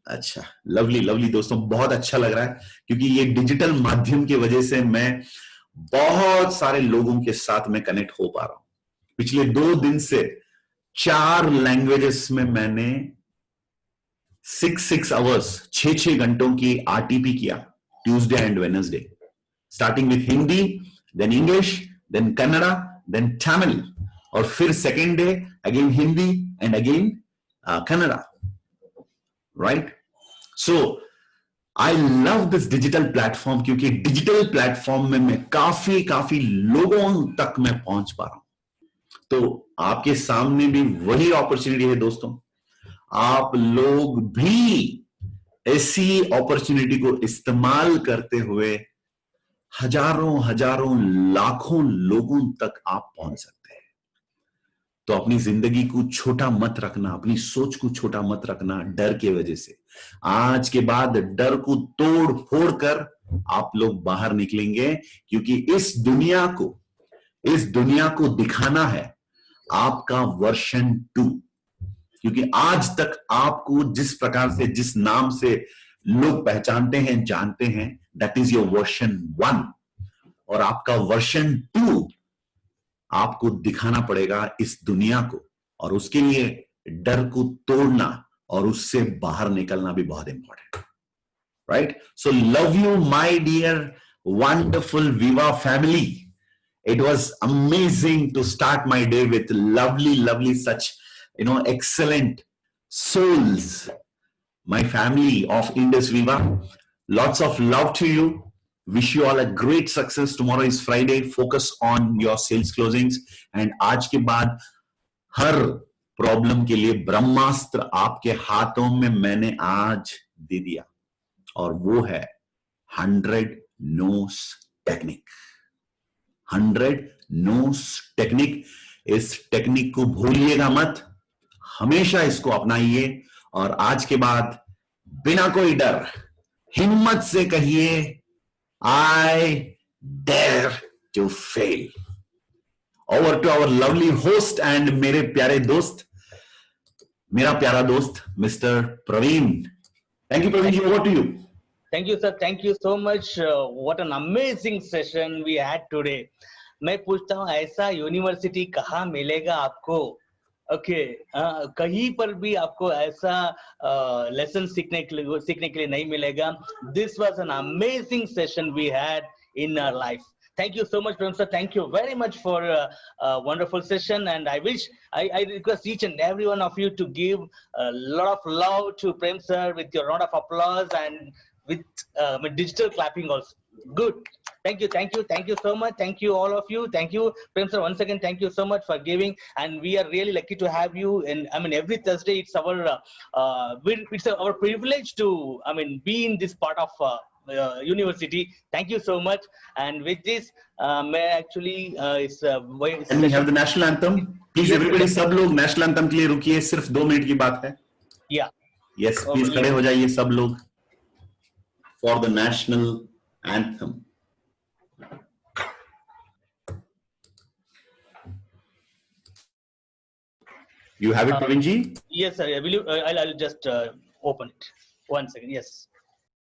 अच्छा, लवली लवली दोस्तों, बहुत अच्छा लग रहा है क्योंकि ये डिजिटल माध्यम की वजह से मैं बहुत सारे लोगों के साथ में कनेक्ट हो पा रहा हूं। पिछले 2 दिन से 4 लैंग्वेजेस में मैंने 6 आवर्स 6 घंटों की आरटीपी किया, Tuesday and Wednesday, starting with Hindi, then English, then Kannada, then Tamil, और फिर second day again Hindi and again Kannada, right. So I love this digital platform क्योंकि डिजिटल प्लेटफॉर्म में मैं काफी लोगों तक मैं पहुंच पा रहा हूं। तो आपके सामने भी वही अपॉर्चुनिटी है दोस्तों, आप लोग भी ऐसी अपॉर्चुनिटी को इस्तेमाल करते हुए हजारों लाखों लोगों तक आप पहुंच सकते हैं। तो अपनी जिंदगी को छोटा मत रखना, अपनी सोच को छोटा मत रखना डर की वजह से। आज के बाद डर को तोड़ फोड़ कर आप लोग बाहर निकलेंगे, क्योंकि इस दुनिया को दिखाना है आपका वर्जन 2। क्योंकि आज तक आपको जिस प्रकार से, जिस नाम से लोग पहचानते हैं, जानते हैं, दैट इज योर वर्जन 1, और आपका वर्जन 2 आपको दिखाना पड़ेगा इस दुनिया को, और उसके लिए डर को तोड़ना और उससे बाहर निकलना भी बहुत important, right. So love you my dear wonderful viva family. It was amazing to start my day with lovely such excellent souls, my family of Indus Viva. Lots of love to you. Wish you all a great success. Tomorrow is Friday. Focus on your sales closings. And आज के बाद हर problem के लिए ब्रह्मास्त्र आपके हाथों में मैंने आज दे दिया, और वो है 100 नोस टेक्निक। 100 nose technique. इस टेक्निक को भूलिएगा मत, हमेशा इसको अपनाइए, और आज के बाद बिना कोई डर हिम्मत से कहिए, I dare to fail. Over to our lovely host and मेरे प्यारे दोस्त, मेरा प्यारा दोस्त mister Praveen. Thank you Praveen ji, over to you. Thank you, sir. Thank you so much. What an amazing session we had today. मैं पूछता हूँ, ऐसा यूनिवर्सिटी कहाँ मिलेगा आपको? ओके, कहीं पर भी आपको ऐसा लेसन सीखने के लिए नहीं मिलेगा। This was an amazing session we had in our life. Thank you so much, Prem sir. Thank you very much for a wonderful session. And I wish, I request each and every one of you to give a lot of love to Prem sir with your round of applause and with digital clapping also. Good. Thank you so much. Thank you all of you. Thank you, Prem sir, once again. Thank you so much for giving, and we are really lucky to have you. And I mean, every Thursday it's our privilege to be in this part of university. Thank you so much. And with this, may actually Can we have the national anthem, please? Yes, everybody, सब लोग national anthem के लिए रुकिए, सिर्फ 2 minute की बात है। Yeah. Yes, please खड़े हो जाइए सब लोग for the national anthem. You have it, Praveen ji? Yes, sir. I'll just open it. 1 second. Yes.